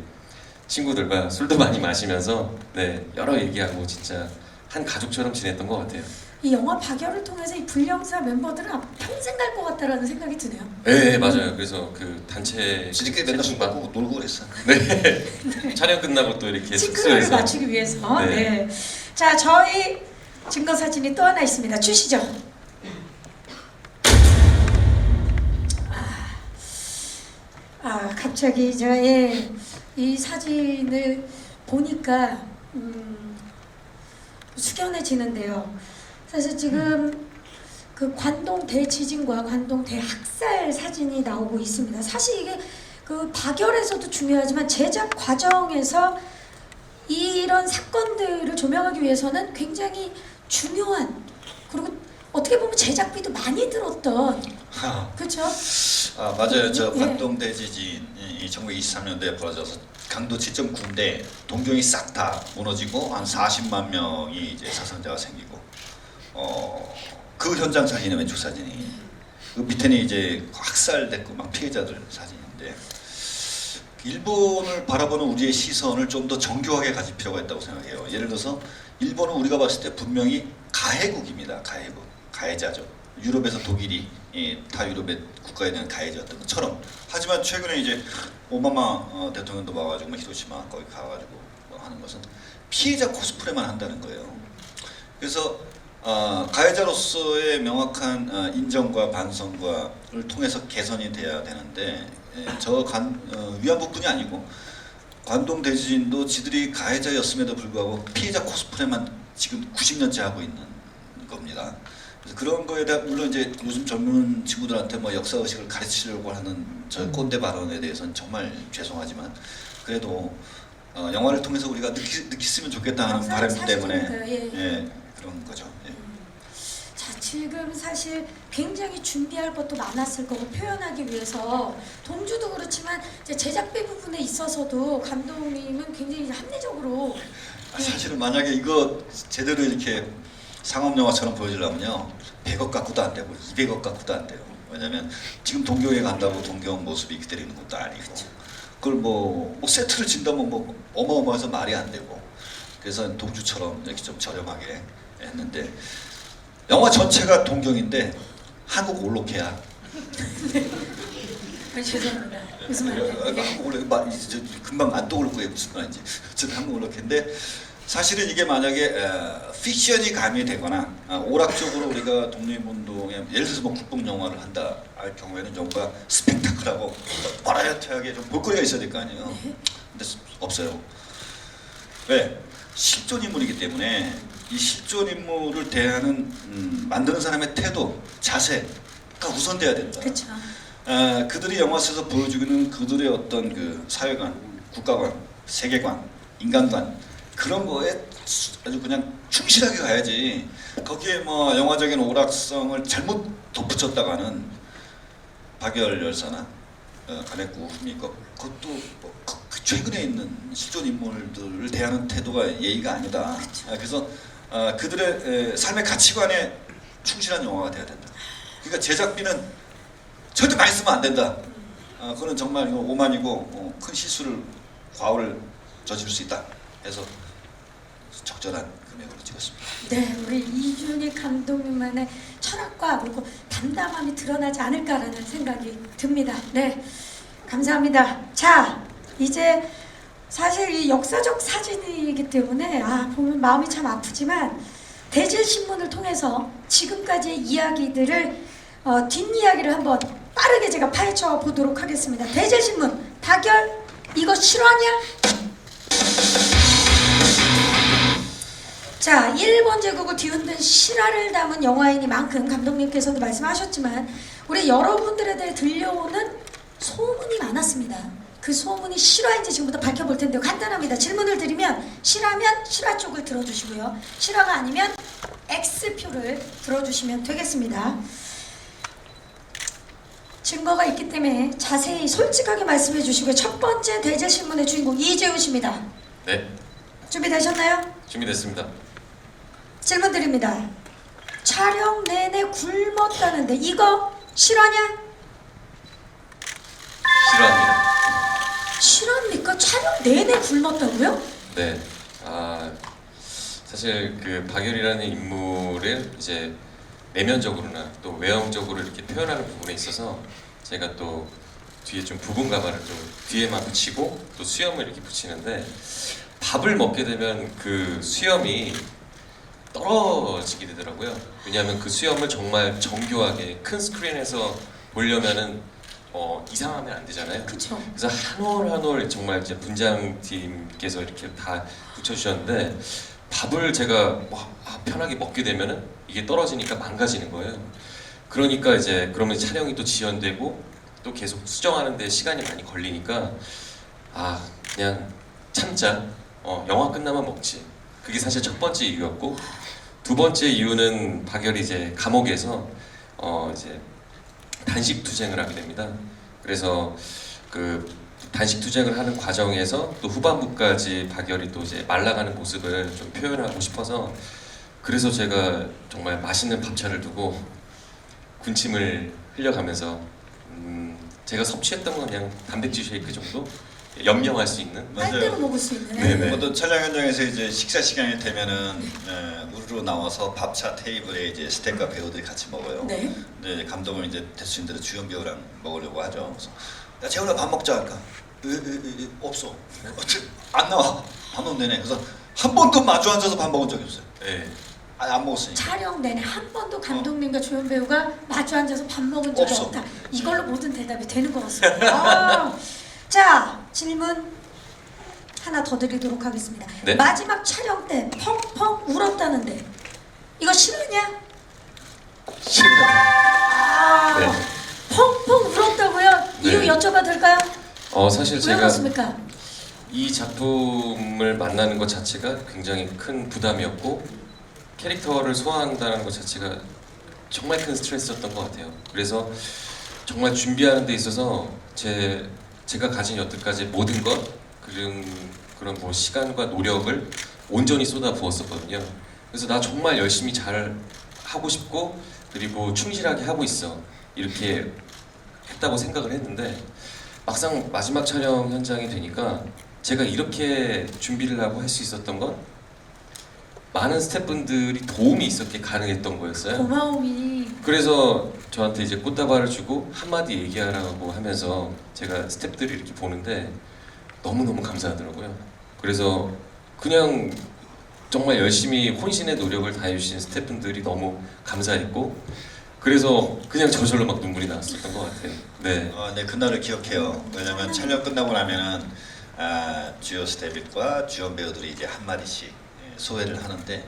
친구들과 술도 많이 마시면서 네 여러 얘기하고 진짜 한 가족처럼 지냈던 것 같아요. 이 영화 박열을 통해서 이 불령사 멤버들은 평생 갈 것 같다라는 생각이 드네요. 네 맞아요. 그래서 그 단체 지들끼리 맨날 술 세팅방 먹고 놀고 그랬어. 네 촬영 끝나고 또 이렇게 싱크로를 숙소에서 맞추기 위해서. 네. 네. 자 저희 증거 사진이 또 하나 있습니다. 주시죠. 갑자기 이 사진을 보니까 숙연해지는데요. 사실 지금 그 관동 대지진과 관동 대학살 사진이 나오고 있습니다. 사실 이게 그 박열에서도 중요하지만 제작 과정에서 이런 사건들을 조명하기 위해서는 굉장히 중요한 그리고 어떻게 보면 제작비도 많이 들었던 그렇죠? 맞아요. 저 예. 관동 대지진이 1923년도에 벌어져서 강도 7.9인데 동경이 싹 다 무너지고 한 40만 명이 이제 사상자가 생기고 그 현장 사진이 왼쪽 사진이 그 밑에는 이제 학살됐고 막 피해자들 사진인데 일본을 바라보는 우리의 시선을 좀 더 정교하게 가질 필요가 있다고 생각해요. 예를 들어서 일본은 우리가 봤을 때 분명히 가해국입니다. 가해국, 가해자죠. 유럽에서 독일이 타 유럽의 국가에 대한 가해자였던 것처럼. 하지만 최근에 이제 오바마 대통령도 와가지고 뭐 히로시마 거기 가가지고 뭐 하는 것은 피해자 코스프레만 한다는 거예요. 그래서 가해자로서의 명확한 인정과 반성과를 통해서 개선이 돼야 되는데 위안부뿐이 아니고 관동 대지진도 지들이 가해자였음에도 불구하고 피해자 코스프레만 지금 90년째 하고 있는 겁니다. 그래서 그런 거에 대한 물론 이제 요즘 젊은 친구들한테 뭐 역사 의식을 가르치려고 하는 저 꼰대 발언에 대해서는 정말 죄송하지만 그래도 영화를 통해서 우리가 느꼈으면 좋겠다 하는 바람 때문에 그런 거죠. 예. 자, 지금 사실 굉장히 준비할 것도 많았을 거고 표현하기 위해서 동주도 그렇지만 이제 제작비 부분에 있어서도 감독님은 굉장히 합리적으로 사실은 만약에 이거 제대로 이렇게 상업 영화처럼 보여주려면요 100억 갖고도 안 되고 200억 갖고도 안 돼요. 왜냐면 지금 동경에 간다고 동경 모습이 그대로 있는 것도 아니고 그걸 뭐 세트를 진다면 뭐 어마어마해서 말이 안 되고 그래서 동주처럼 이렇게 좀 저렴하게 했는데 영화 전체가 동경인데 한국 올로케야. 죄송합니다. 무슨 말이에요? 한국 올로케 금방 안 떠오를 거예요 무슨 말인지. 어쨌든 한국 올로케인데 사실은 이게 만약에 픽션이 가미되거나 오락적으로 우리가 독립운동에 예를 들어서 뭐 국뽕 영화를 한다 할 경우에는 뭔가 스펙타클하고 버라이어티하게 좀 볼거리가 있어야 될 거 아니에요. 근데 없어요. 왜? 실존 인물이기 때문에 이 실존 인물을 대하는 만드는 사람의 태도, 자세가 우선돼야 된다. 그렇죠. 그들이 영화 속에서 보여주기는 그들의 어떤 그 사회관, 국가관, 세계관, 인간관 그런 거에 아주 그냥 충실하게 가야지. 거기에 뭐 영화적인 오락성을 잘못 덧붙였다가는 박열 열사나 가네쿠 후미코 그것도 뭐 최근에 있는 실존 인물들을 대하는 태도가 예의가 아니다. 그래서 그들의 삶의 가치관에 충실한 영화가 돼야 된다. 그러니까 제작비는 절대 많이 쓰면 안 된다. 그거는 정말 이거 오만이고 큰 실수를 과오를 저지를 수 있다. 해서 적절한 금액으로 찍었습니다. 네, 우리 이준익 감독님만의 철학과 그리고 담담함이 드러나지 않을까라는 생각이 듭니다. 네, 감사합니다. 자, 이제 사실 이 역사적 사진이기 때문에 보면 마음이 참 아프지만 대질신문을 통해서 지금까지의 이야기들을 뒷이야기를 한번 빠르게 제가 파헤쳐 보도록 하겠습니다. 대질신문, 박열, 이거 실화냐? 자, 일본 제국을 뒤흔든 실화를 담은 영화이니만큼 감독님께서도 말씀하셨지만 우리 여러분들에 대해 들려오는 소문이 많았습니다. 그 소문이 실화인지 지금부터 밝혀볼 텐데요. 간단합니다. 질문을 드리면 실화면 실화 쪽을 들어주시고요. 실화가 아니면 X표를 들어주시면 되겠습니다. 증거가 있기 때문에 자세히 솔직하게 말씀해 주시고요. 첫 번째 대제신문의 주인공 이재훈 씨입니다. 네, 준비되셨나요? 준비됐습니다. 질문 드립니다. 촬영 내내 굶었다는데 이거 실화냐? 싫어합니다. 실화입니까? 촬영 내내 굶었다고요? 네, 사실 그 박열이라는 인물을 이제 내면적으로나 또 외형적으로 이렇게 표현하는 부분에 있어서 제가 또 뒤에 좀 부분 가발을 좀 뒤에만 붙이고 또 수염을 이렇게 붙이는데 밥을 먹게 되면 그 수염이 떨어지게 되더라고요. 왜냐하면 그 수염을 정말 정교하게 큰 스크린에서 보려면은 이상하면 안 되잖아요. 그렇죠. 그래서 한 올 한 올 정말 이제 분장팀께서 이렇게 다 붙여주셨는데 밥을 제가 편하게 먹게 되면은 이게 떨어지니까 망가지는 거예요. 그러니까 이제 그러면 촬영이 또 지연되고 또 계속 수정하는데 시간이 많이 걸리니까 그냥 참자. 영화 끝나면 먹지. 그게 사실 첫 번째 이유였고 두 번째 이유는 박열이 이제 감옥에서 이제 단식 투쟁을 하게 됩니다. 그래서 그 단식 투쟁을 하는 과정에서 또 후반부까지 박열이 또 이제 말라가는 모습을 좀 표현하고 싶어서 그래서 제가 정말 맛있는 밥차를 두고 군침을 흘려가면서 제가 섭취했던 건 그냥 단백질 쉐이크 정도 염려할 수 있는. 할 때로 먹을 수 있는. 네네. 모두 촬영 현장에서 이제 식사 시간이 되면은 우르르 나와서 밥차 테이블에 이제 스태프과 배우들이 같이 먹어요. 네. 근데 감독은 이제 대수인 대로 주연 배우랑 먹으려고 하죠. 그래서 야 재훈아 밥 먹자 할까? 없어. 안 나와. 밥 먹으면 되네. 그래서 한 번도 마주 앉아서 밥 먹은 적이 없어요. 네. 아니 안 먹었으니까. 촬영 내내 한 번도 감독님과 조연 배우가 마주 앉아서 밥 먹은 적이 없어. 없다. 이걸로 모든 대답이 되는 것 같습니다. 아, 자, 질문 하나 더 드리도록 하겠습니다. 네. 마지막 촬영 때 펑펑 울었다는데 이거 실화냐? 아, 네. 펑펑 울었다고요? 이유 네. 여쭤봐도 될까요? 사실 왜 제가 그렇습니까? 이 작품을 만나는 것 자체가 굉장히 큰 부담이었고 캐릭터를 소화한다는 것 자체가 정말 큰 스트레스였던 것 같아요. 그래서 정말 준비하는 데 있어서 제가 가진 여태까지 모든 것 그런 뭐 시간과 노력을 온전히 쏟아 부었었거든요. 그래서 나 정말 열심히 잘 하고 싶고 그리고 충실하게 하고 있어 이렇게 했다고 생각을 했는데 막상 마지막 촬영 현장이 되니까 제가 이렇게 준비를 하고 할 수 있었던 건 많은 스태프분들이 도움이 있었기에 가능했던 거였어요. 고마움이 그래서 저한테 이제 꽃다발을 주고 한마디 얘기하라고 하면서 제가 스태프들이 이렇게 보는데 너무너무 감사하더라고요. 그래서 그냥 정말 열심히 혼신의 노력을 다해주신 스태프분들이 너무 감사했고 그래서 그냥 저절로 막 눈물이 나왔었던 것 같아요. 네. 네 그날을 기억해요. 왜냐면 촬영 끝나고 나면은 주요 스태프과 주연 배우들이 이제 한 마디씩 소회를 하는데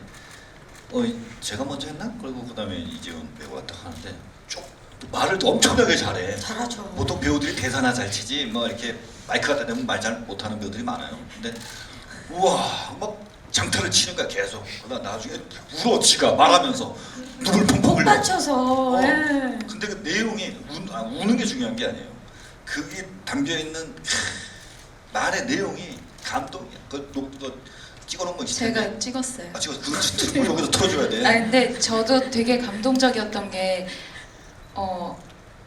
제가 먼저 했나? 그리고 그다음에 이재훈 배우가 딱 하는데 쭉 말을 또 엄청나게 잘해. 잘하죠. 보통 배우들이 대사나 잘 치지 뭐 이렇게 마이크 갖다 대면 말 잘 못하는 배우들이 많아요. 근데 우와 막 장타를 치는 거야 계속. 그러다 나중에 울어 지가 말하면서 눈을 펑펑 흘려. 맞춰서. 예. 근데 그 내용이 우는 게 중요한 게 아니에요. 그게 담겨 있는 말의 내용이 감동이야. 그거 찍어놓은 거 있을 텐데. 제가 찍었어요. 찍어. 그거 여기서 틀어줘야 돼. 아 근데 저도 되게 감동적이었던 게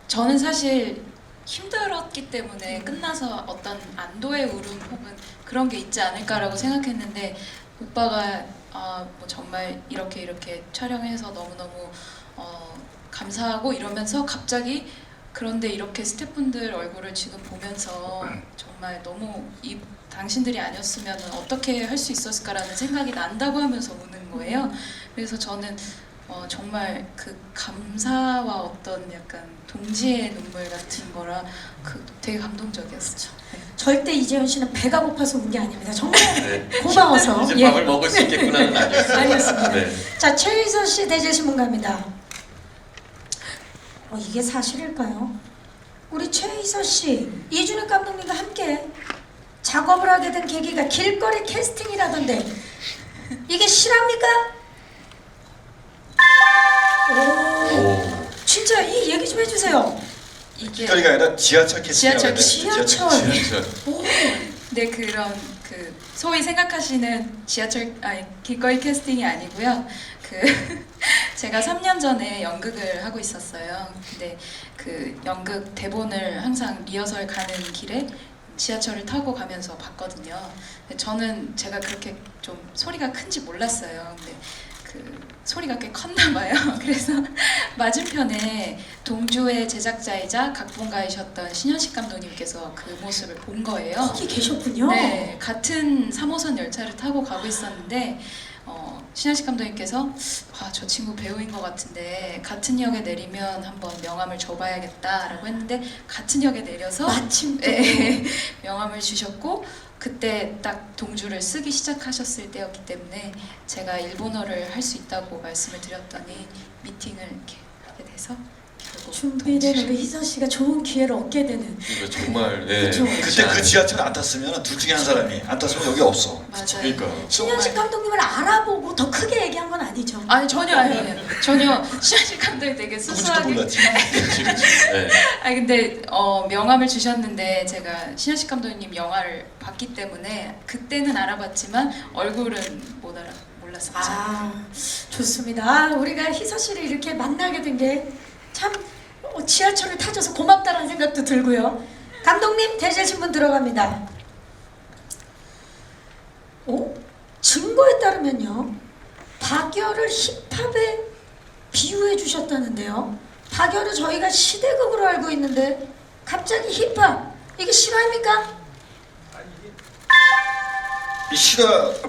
저는 사실 힘들었기 때문에 끝나서 어떤 안도의 울음 혹은 그런 게 있지 않을까라고 생각했는데 오빠가 뭐 정말 이렇게 촬영해서 너무너무 감사하고 이러면서 갑자기 그런데 이렇게 스태프분들 얼굴을 지금 보면서 정말 너무 당신들이 아니었으면 어떻게 할 수 있었을까라는 생각이 난다고 하면서 우는 거예요. 그래서 저는 정말 그 감사와 어떤 약간 동지의 눈물 같은 거라 되게 감동적이었어요. 네. 절대 이재훈 씨는 배가 고파서 운 게 아닙니다. 정말 네. 고마워서. 이제 예. 밥을 먹을 수 있겠구나는 아니었어요. 아니었습니다. 네. 자, 최희선 씨 대제 신문가입니다. 이게 사실일까요? 우리 최희선 씨, 이준익 감독님과 함께 작업을 하게 된 계기가 길거리 캐스팅이라던데 이게 실합니까? 오. 진짜 이 얘기 좀 해주세요. 이게 길거리가 아니라 지하철 캐스팅이라고 해야 돼. 지하철. 지하철. 오, 네 그런 소위 생각하시는 길거리 캐스팅이 아니고요. 제가 3년 전에 연극을 하고 있었어요. 근데 그 연극 대본을 항상 리허설 가는 길에 지하철을 타고 가면서 봤거든요. 근데 저는 제가 그렇게 좀 소리가 큰지 몰랐어요. 근데 소리가 꽤 컸나 봐요. 그래서 맞은편에 동주의 제작자이자 각본가이셨던 신현식 감독님께서 그 모습을 본 거예요. 거기 계셨군요. 네, 같은 3호선 열차를 타고 가고 있었는데 신현식 감독님께서 저 친구 배우인 것 같은데 같은 역에 내리면 한번 명함을 줘봐야겠다라고 했는데 같은 역에 내려서 마침 또 명함을 주셨고 그때 딱 동주를 쓰기 시작하셨을 때였기 때문에 제가 일본어를 할 수 있다고 말씀을 드렸더니 미팅을 이렇게 하게 돼서 결국 준비된 우리 희선 씨가 좋은 기회를 얻게 되는. 이거 정말 예. 그쵸. 그때 그 지하철 안 탔으면 둘 중에 한 사람이 안 탔으면 여기 없어. 맞아요. 그러니까. 신현식 감독님을 알아보고 더 크게 얘기한 건 아니죠. 아니 전혀 아니에요. 전혀 신현식 감독이 되게 누군지도 수수하게 몰랐지. 그렇지. 네. 근데 명함을 주셨는데 제가 신현식 감독님 영화를 봤기 때문에 그때는 알아봤지만 얼굴은 몰랐었죠. 좋습니다. 우리가 희서 씨를 이렇게 만나게 된 게 참 지하철을 타줘서 고맙다라는 생각도 들고요. 감독님 대제 신문 들어갑니다. 증거에 따르면요, 박열을 힙합에 비유해 주셨다는데요. 박열을 저희가 시대극으로 알고 있는데 갑자기 힙합, 이게 실화입니까?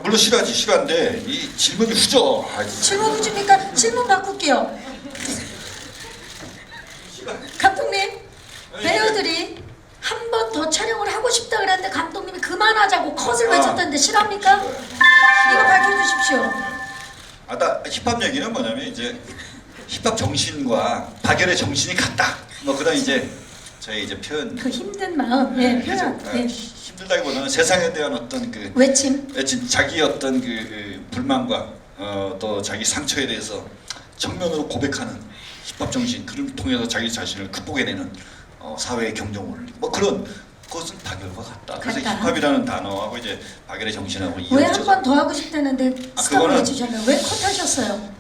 물론 싫어하지, 싫어한데 이 질문이 후져. 질문 후집니까? 질문 바꿀게요. 감독님, 배우들이 한 번 더 촬영을 하고 싶다 그랬는데 감독님이 그만하자고 컷을 외쳤다는데 실합니까? 이거 밝혀주십시오. 나 힙합 얘기는 뭐냐면 이제 힙합 정신과 박열의 정신이 같다. 뭐 그런 이제 저희 이제 표현. 그 힘든 마음, 예, 표현, 그죠? 예. 힘들다기보다는 세상에 대한 어떤 그 외침. 자기 어떤 그 불만과 또 자기 상처에 대해서 정면으로 고백하는 힙합 정신, 그를 통해서 자기 자신을 극복해내는 사회의 경종 원리, 뭐 그런 것은 박열과 같다. 그래서 같다. 힙합이라는 단어하고 이제 박열의 정신하고 왜 한 이어져서 번 더 하고 싶다는데 스톱을 그거는- 해주셨나요? 왜 컷하셨어요?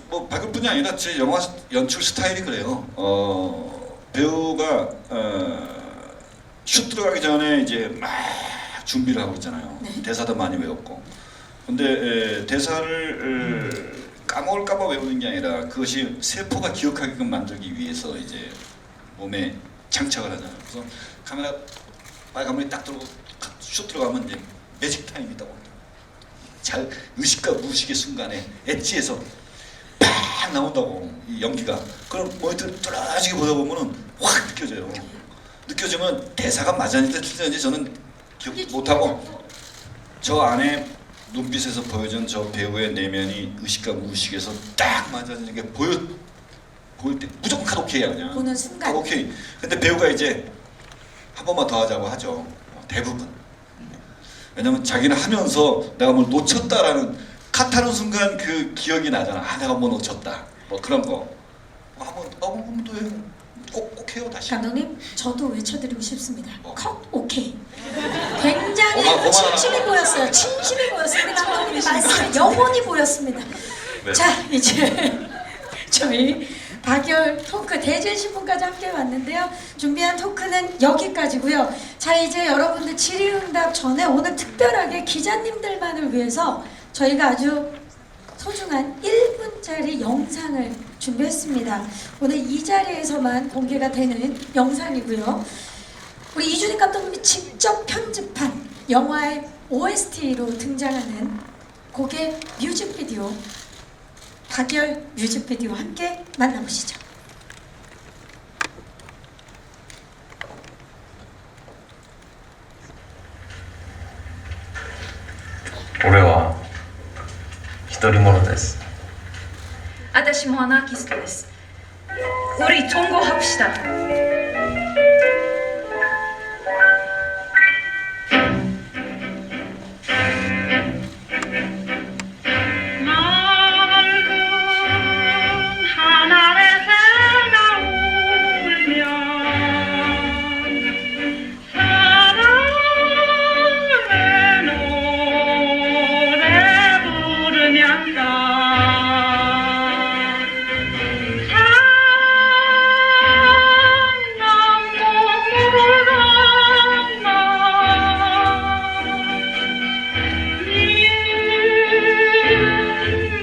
뭐 박열뿐이 아니라 제 영화 연출 스타일이 그래요. 배우가 슛 들어가기 전에 이제 막 준비를 하고 있잖아요. 네. 대사도 많이 외웠고. 근데 대사를 까먹을까봐 외우는 게 아니라 그것이 세포가 기억하게끔 만들기 위해서 이제 몸에 장착을 하잖아요. 그래서 카메라 빨간불이 딱 들어오고 슛 들어가면 이제 매직 타임이 있다고 합니다. 잘 의식과 무의식의 순간에 엣지에서 팍 나온다고, 이 연기가. 그럼 모니터를 뚫어지게 보다 보면은 확 느껴져요. 느껴지면 대사가 맞았는지 틀렸는지 저는 기억 못하고 저 안에 눈빛에서 보여준 저 배우의 내면이 의식과 무의식에서 딱 맞아지는 게 보일 때 무조건 컷 오케이야 그냥. 보는 순간. 컷 오케이. 근데 배우가 이제 한 번만 더 하자고 하죠. 대부분. 왜냐면 자기는 하면서 내가 뭘 놓쳤다라는, 컷하는 순간 그 기억이 나잖아. 내가 뭐 놓쳤다. 뭐 그런 거. 한번 또 해요. 꼭 해요 다시. 감독님, 저도 외쳐드리고 싶습니다. 뭐? 컷 오케이. 굉장히 고마워. 진심이 보였어요. 진심이 보였어요. 우리 감독님의 말씀에 영혼이 보였습니다. 네. 자, 이제 저희 박열 토크 대제신분까지 함께 왔는데요. 준비한 토크는 여기까지고요. 자, 이제 여러분들 질의응답 전에 오늘 특별하게 기자님들만을 위해서 저희가 아주 소중한 1분짜리 영상을 준비했습니다. 오늘 이 자리에서만 공개가 되는 영상이고요. 우리 이준익 감독님이 직접 편집한 영화의 OST로 등장하는 곡의 뮤직비디오, 박열 뮤직비디오 함께 만나보시죠. 俺は一人者です。私もアナーキストです。우리 통곡합시다. 맑은 하늘에 새가 울면 사랑의 노래 부르면서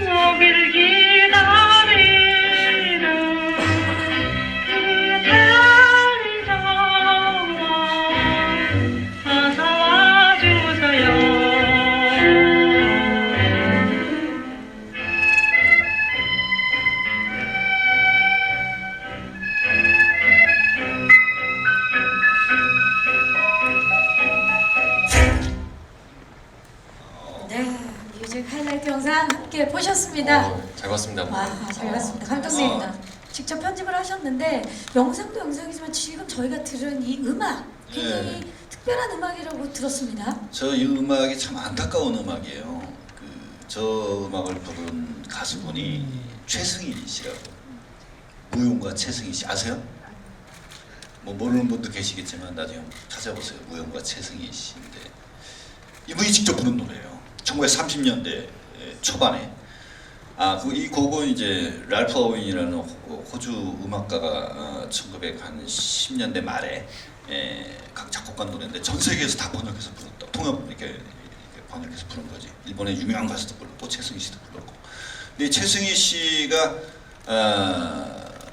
오길 기다리는 그 자리 저와 어서 와주세요. 네, 뮤직 하이라이트 영상 함께 보셨습니다. 잘 봤습니다. 와, 잘 봤습니다. 감독님 직접 편집을 하셨는데 영상도 영상이지만 지금 저희가 들은 이 음악 굉장히 특별한 음악이라고 들었습니다. 저 이 음악이 참 안타까운 음악이에요. 저 음악을 부른 가수분이 최승희 씨라고, 무용가 최승희 씨 아세요? 뭐 모르는 분도 계시겠지만 나중에 한번 찾아보세요. 무용가 최승희 씨인데 이분이 직접 부른 노래예요. 1930년대 초반에. 이 곡은 이제 랄프 어윈이라는 호주 음악가가 1910년대 말에 각 작곡가 노래인데 전 세계에서 다 번역해서 불렀다. 통합 이렇게 방역해서 부른 거지. 일본의 유명한 가수도 불렀고 최승희 씨도 불렀고. 근데 최승희 씨가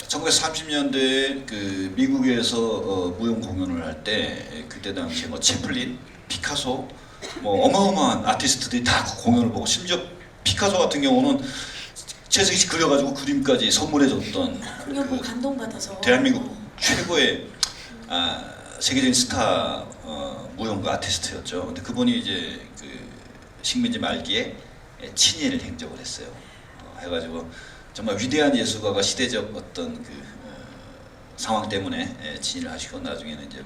1930년대에 그 미국에서 무용 공연을 할 때 그때 당시에 뭐 채플린, 피카소, 뭐 어마어마한 아티스트들이 다 그 공연을 보고 심지어 피카소 같은 경우는 최승희 씨 그려가지고 그림까지 선물해줬던 공연 보고 감동받아서 대한민국 최고의 세계적인 스타 무용가 아티스트였죠. 근데 그분이 이제 그 식민지 말기에 친일 행적을 했어요. 해가지고 정말 위대한 예술가가 시대적 어떤 그 상황 때문에 친일을 하시고 나중에는 이제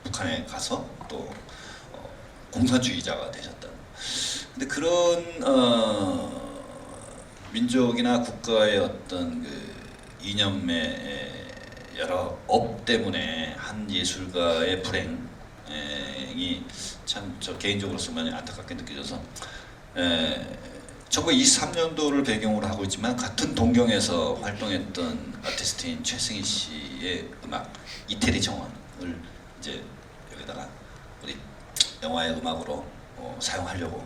북한에 가서 또 공산주의자가 되셨다. 근데 그런 민족이나 국가의 어떤 그 이념의 여러 업 때문에 한 예술가의 불행이 참 저 개인적으로서 많이 안타깝게 느껴져서 1923년도를 배경으로 하고 있지만 같은 동경에서 활동했던 아티스트인 최승희 씨의 음악 이태리 정원을 이제 여기다가 우리 영화의 음악으로 사용하려고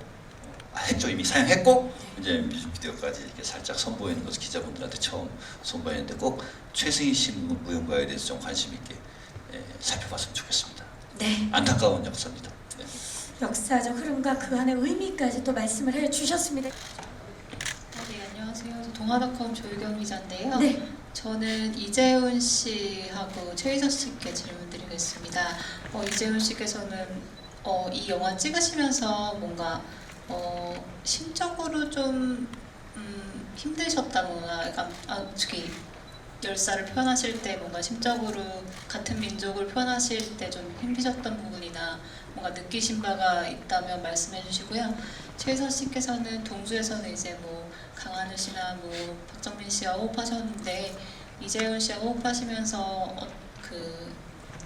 했죠. 이미 사용했고 이제 뮤직비디오까지 이렇게 살짝 선보이는 것을 기자분들한테 처음 선보였는데 꼭 최승희 씨 무용가에 대해서 좀 관심 있게 살펴봤으면 좋겠습니다. 네. 안타까운 역사입니다. 네. 역사적 흐름과 그 안의 의미까지 또 말씀을 해주셨습니다. 네, 안녕하세요. 동아닷컴 조유경 기자인데요. 네. 저는 이재훈 씨하고 최희서 씨께 질문드리겠습니다. 이재훈 씨께서는 이 영화 찍으시면서 뭔가 심적으로 좀 힘드셨다거나, 특히 열사를 표현하실 때 뭔가 심적으로 같은 민족을 표현하실 때 좀 힘드셨던 부분이나 뭔가 느끼신 바가 있다면 말씀해 주시고요. 최희서 씨께서는 동주에서는 이제 뭐 강하늘 씨나 뭐 박정민 씨와 호흡하셨는데 이재훈 씨와 호흡하시면서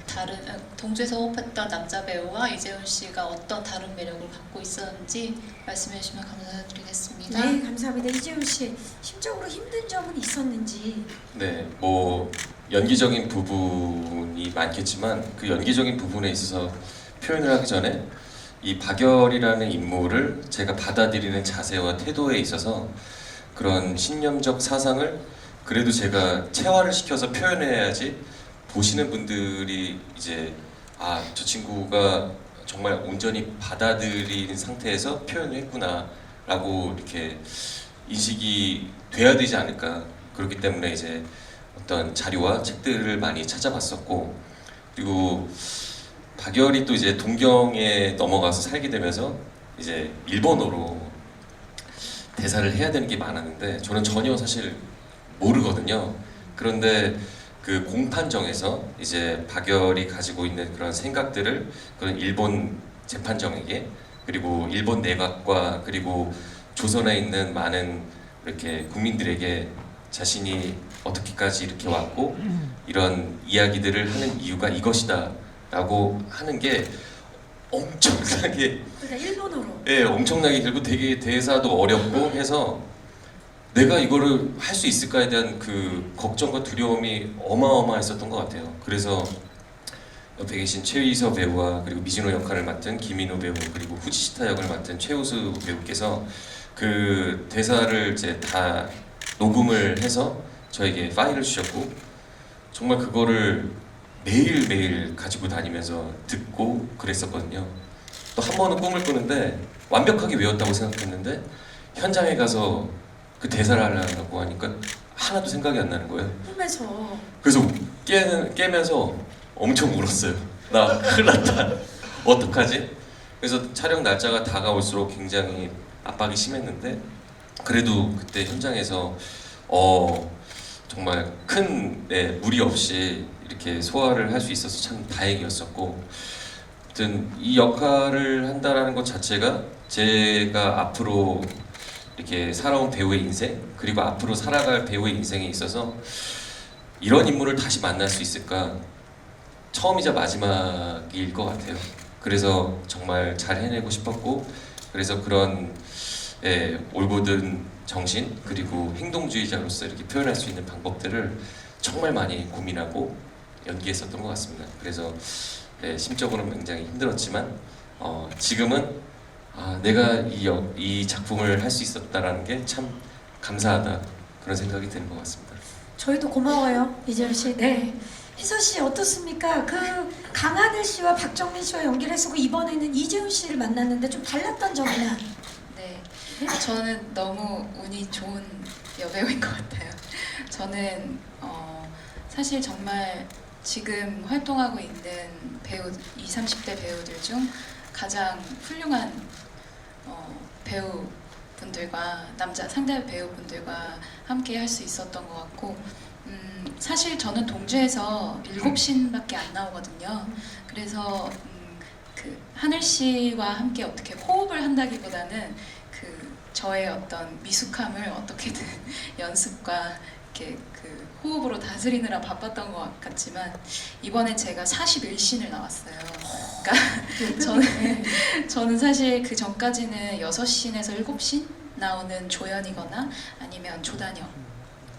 다른 동주에서 호흡했던 남자 배우와 이재훈 씨가 어떤 다른 매력을 갖고 있었는지 말씀해 주시면 감사드리겠습니다. 네, 감사합니다. 이재훈 씨, 심적으로 힘든 점은 있었는지. 네, 뭐 연기적인 부분이 많겠지만 그 연기적인 부분에 있어서 표현을 하기 전에 이 박열이라는 인물을 제가 받아들이는 자세와 태도에 있어서 그런 신념적 사상을 그래도 제가 체화를 시켜서 표현해야지 보시는 분들이 이제 저 친구가 정말 온전히 받아들인 상태에서 표현을 했구나 라고 이렇게 인식이 돼야 되지 않을까. 그렇기 때문에 이제 어떤 자료와 책들을 많이 찾아봤었고, 그리고 박열이 또 이제 동경에 넘어가서 살게 되면서 이제 일본어로 대사를 해야 되는 게 많았는데 저는 전혀 사실 모르거든요. 그런데 그 공판정에서 이제 박열이 가지고 있는 그런 생각들을 그런 일본 재판정에게, 그리고 일본 내각과 그리고 조선에 있는 많은 이렇게 국민들에게 자신이 어떻게까지 이렇게 왔고 이런 이야기들을 하는 이유가 이것이다 라고 하는 게 엄청나게, 그러니까 일본어로. 예, 엄청나게 길고 되게 대사도 어렵고 해서 내가 이거를 할 수 있을까에 대한 그 걱정과 두려움이 어마어마했었던 것 같아요. 그래서 옆에 계신 최희서 배우와 그리고 미진호 역할을 맡은 김인호 배우, 그리고 후지시타 역을 맡은 최우수 배우께서 그 대사를 이제 다 녹음을 해서 저에게 파일을 주셨고, 정말 그거를 매일매일 가지고 다니면서 듣고 그랬었거든요. 또 한 번은 꿈을 꾸는데 완벽하게 외웠다고 생각했는데 현장에 가서 그 대사를 하려고 하니까 하나도 생각이 안 나는 거예요. 꿈에서. 그래서 깨면서 엄청 울었어요. 나 큰일 났다. 어떡하지? 그래서 촬영 날짜가 다가올수록 굉장히 압박이 심했는데 그래도 그때 현장에서 정말 큰 무리 없이 이렇게 소화를 할 수 있어서 참 다행이었었고, 아무튼 이 역할을 한다는 것 자체가 제가 앞으로 이렇게 살아온 배우의 인생, 그리고 앞으로 살아갈 배우의 인생에 있어서 이런 인물을 다시 만날 수 있을까, 처음이자 마지막일 것 같아요. 그래서 정말 잘 해내고 싶었고, 그래서 그런 올곧은 정신 그리고 행동주의자로서 이렇게 표현할 수 있는 방법들을 정말 많이 고민하고 연기했었던 것 같습니다. 그래서 심적으로는 굉장히 힘들었지만 지금은 아, 내가 이 작품을 할 수 있었다라는 게 참 감사하다 그런 생각이 드는 것 같습니다. 저희도 고마워요, 이재훈 씨. 네. 희서 씨 어떻습니까? 그 강하늘 씨와 박정민 씨와 연기를 했었고 이번에는 이재훈 씨를 만났는데 좀 달랐던 점 하나. 네, 저는 너무 운이 좋은 여배우인 것 같아요. 저는 사실 정말 지금 활동하고 있는 배우 20, 30대 배우들 중 가장 훌륭한 배우분들과 남자 상대 배우분들과 함께 할 수 있었던 것 같고 사실 저는 동주에서 7씬밖에 안 나오거든요. 그래서 그 하늘 씨와 함께 어떻게 호흡을 한다기보다는 그 저의 어떤 미숙함을 어떻게든 연습과 이렇게 그 호흡으로 다스리느라 바빴던 것 같지만 이번에 제가 41씬을 나왔어요. 그러니까 저는 사실 그 전까지는 6씬에서 7씬 나오는 조연이거나 아니면 조단역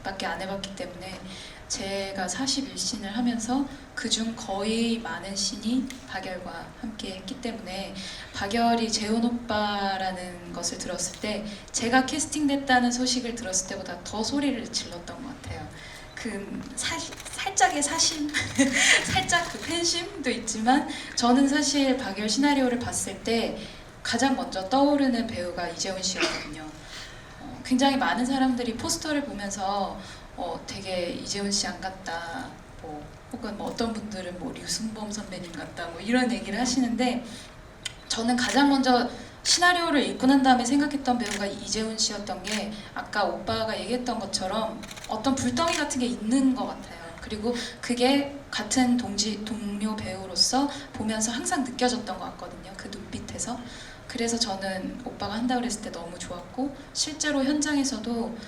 밖에 안 해봤기 때문에 제가 41씬을 하면서 그중 거의 많은 씬이 박열과 함께 했기 때문에 박열이 재훈 오빠라는 것을 들었을 때 제가 캐스팅됐다는 소식을 들었을 때보다 더 소리를 질렀던 것 같아요. 그 살짝의 사심, 살짝 그 팬심도 있지만 저는 사실 박열 시나리오를 봤을 때 가장 먼저 떠오르는 배우가 이재훈 씨였거든요. 굉장히 많은 사람들이 포스터를 보면서 되게 이재훈 씨 안 같다, 뭐 혹은 뭐 어떤 분들은 뭐 류승범 선배님 같다, 뭐 이런 얘기를 하시는데 저는 가장 먼저 시나리오를 읽고 난 다음에 생각했던 배우가 이재훈 씨였던 게 아까 오빠가 얘기했던 것처럼 어떤 불덩이 같은 게 있는 것 같아요. 그리고 그게 같은 동료 배우로서 보면서 항상 느껴졌던 것 같거든요. 그 눈빛에서. 그래서 저는 오빠가 한다 그랬을 때 너무 좋았고 실제로 현장에서도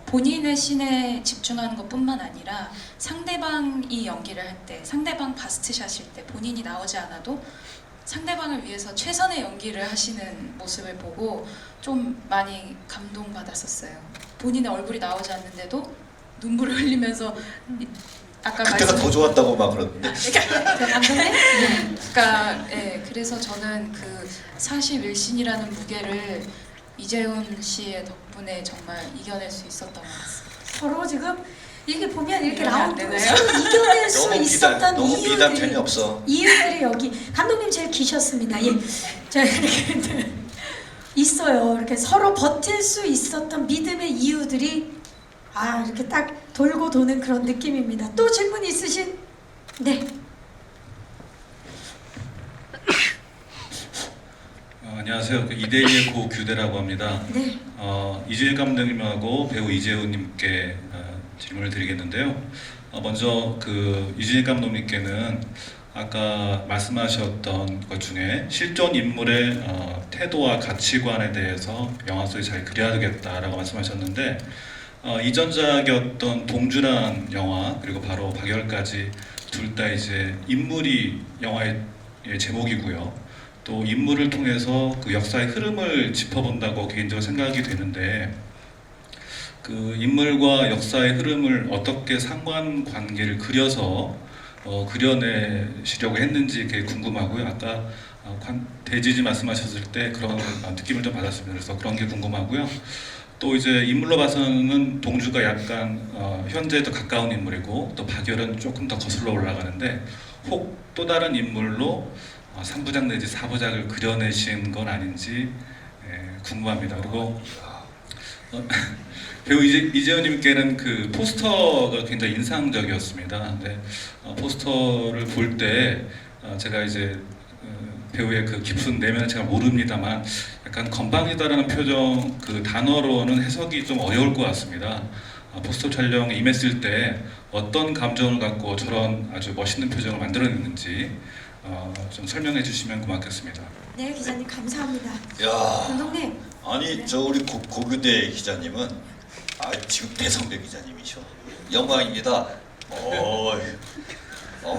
본인의 씬에 집중하는 것뿐만 아니라 상대방이 연기를 할 때, 상대방 바스트샷일 때 본인이 나오지 않아도 상대방을 위해서 최선의 연기를 하시는 모습을 보고 좀 많이 감동받았었어요. 본인의 얼굴이 나오지 않는데도 눈물을 흘리면서 아까 그때가 더 좋았다고 막 그러는데. 감독님? 그러니까 그래서 저는 그 41신이라는 무게를 이재훈 씨의 덕분에 정말 이겨낼 수 있었던 것 같습니다. 서로 지금 이렇게 보면 이렇게 이러면 안 라운드로 되나요? 서로 이겨낼 수 있었던 너무 비단 편이 없어. 이유들이 여기 감독님 제일 기셨습니다. 예, 자 이렇게 있어요. 이렇게 서로 버틸 수 있었던 믿음의 이유들이 이렇게 딱 돌고 도는 그런 느낌입니다. 또 질문 있으신? 네. 안녕하세요. 이대희의 고규대라고 합니다. 네. 이주일 감독님하고 배우 이재훈님께 질문을 드리겠는데요. 먼저 그 이주일 감독님께는 아까 말씀하셨던 것 중에 실존 인물의 태도와 가치관에 대해서 영화 속에 잘 그려야 되겠다라고 말씀하셨는데 이전작이었던 동주란 영화 그리고 바로 박열까지 둘 다 이제 인물이 영화의 제목이고요. 또 인물을 통해서 그 역사의 흐름을 짚어본다고 개인적으로 생각이 되는데 그 인물과 역사의 흐름을 어떻게 상관관계를 그려서 그려내시려고 했는지 그게 궁금하고요. 아까 대지지 말씀하셨을 때 그런 느낌을 좀 받았습니다. 그래서 그런 게 궁금하고요. 또 이제 인물로 봐서는 동주가 약간 현재에 더 가까운 인물이고 또 박열은 조금 더 거슬러 올라가는데 혹 또 다른 인물로 3부작 내지 4부작을 그려내신 건 아닌지 궁금합니다. 그리고 배우 이재훈님께는 그 포스터가 굉장히 인상적이었습니다. 근데 포스터를 볼 때 제가 이제 배우의 그 깊은 내면을 제가 모릅니다만 약간 건방지다라는 표정 그 단어로는 해석이 좀 어려울 것 같습니다. 포스터 촬영에 임했을 때 어떤 감정을 갖고 저런 아주 멋있는 표정을 만들어냈는지 좀 설명해 주시면 고맙겠습니다. 네, 기자님 감사합니다. 야, 감독님. 아니 저 우리 고교대 기자님은 지금 대성배 기자님이셔. 영광입니다.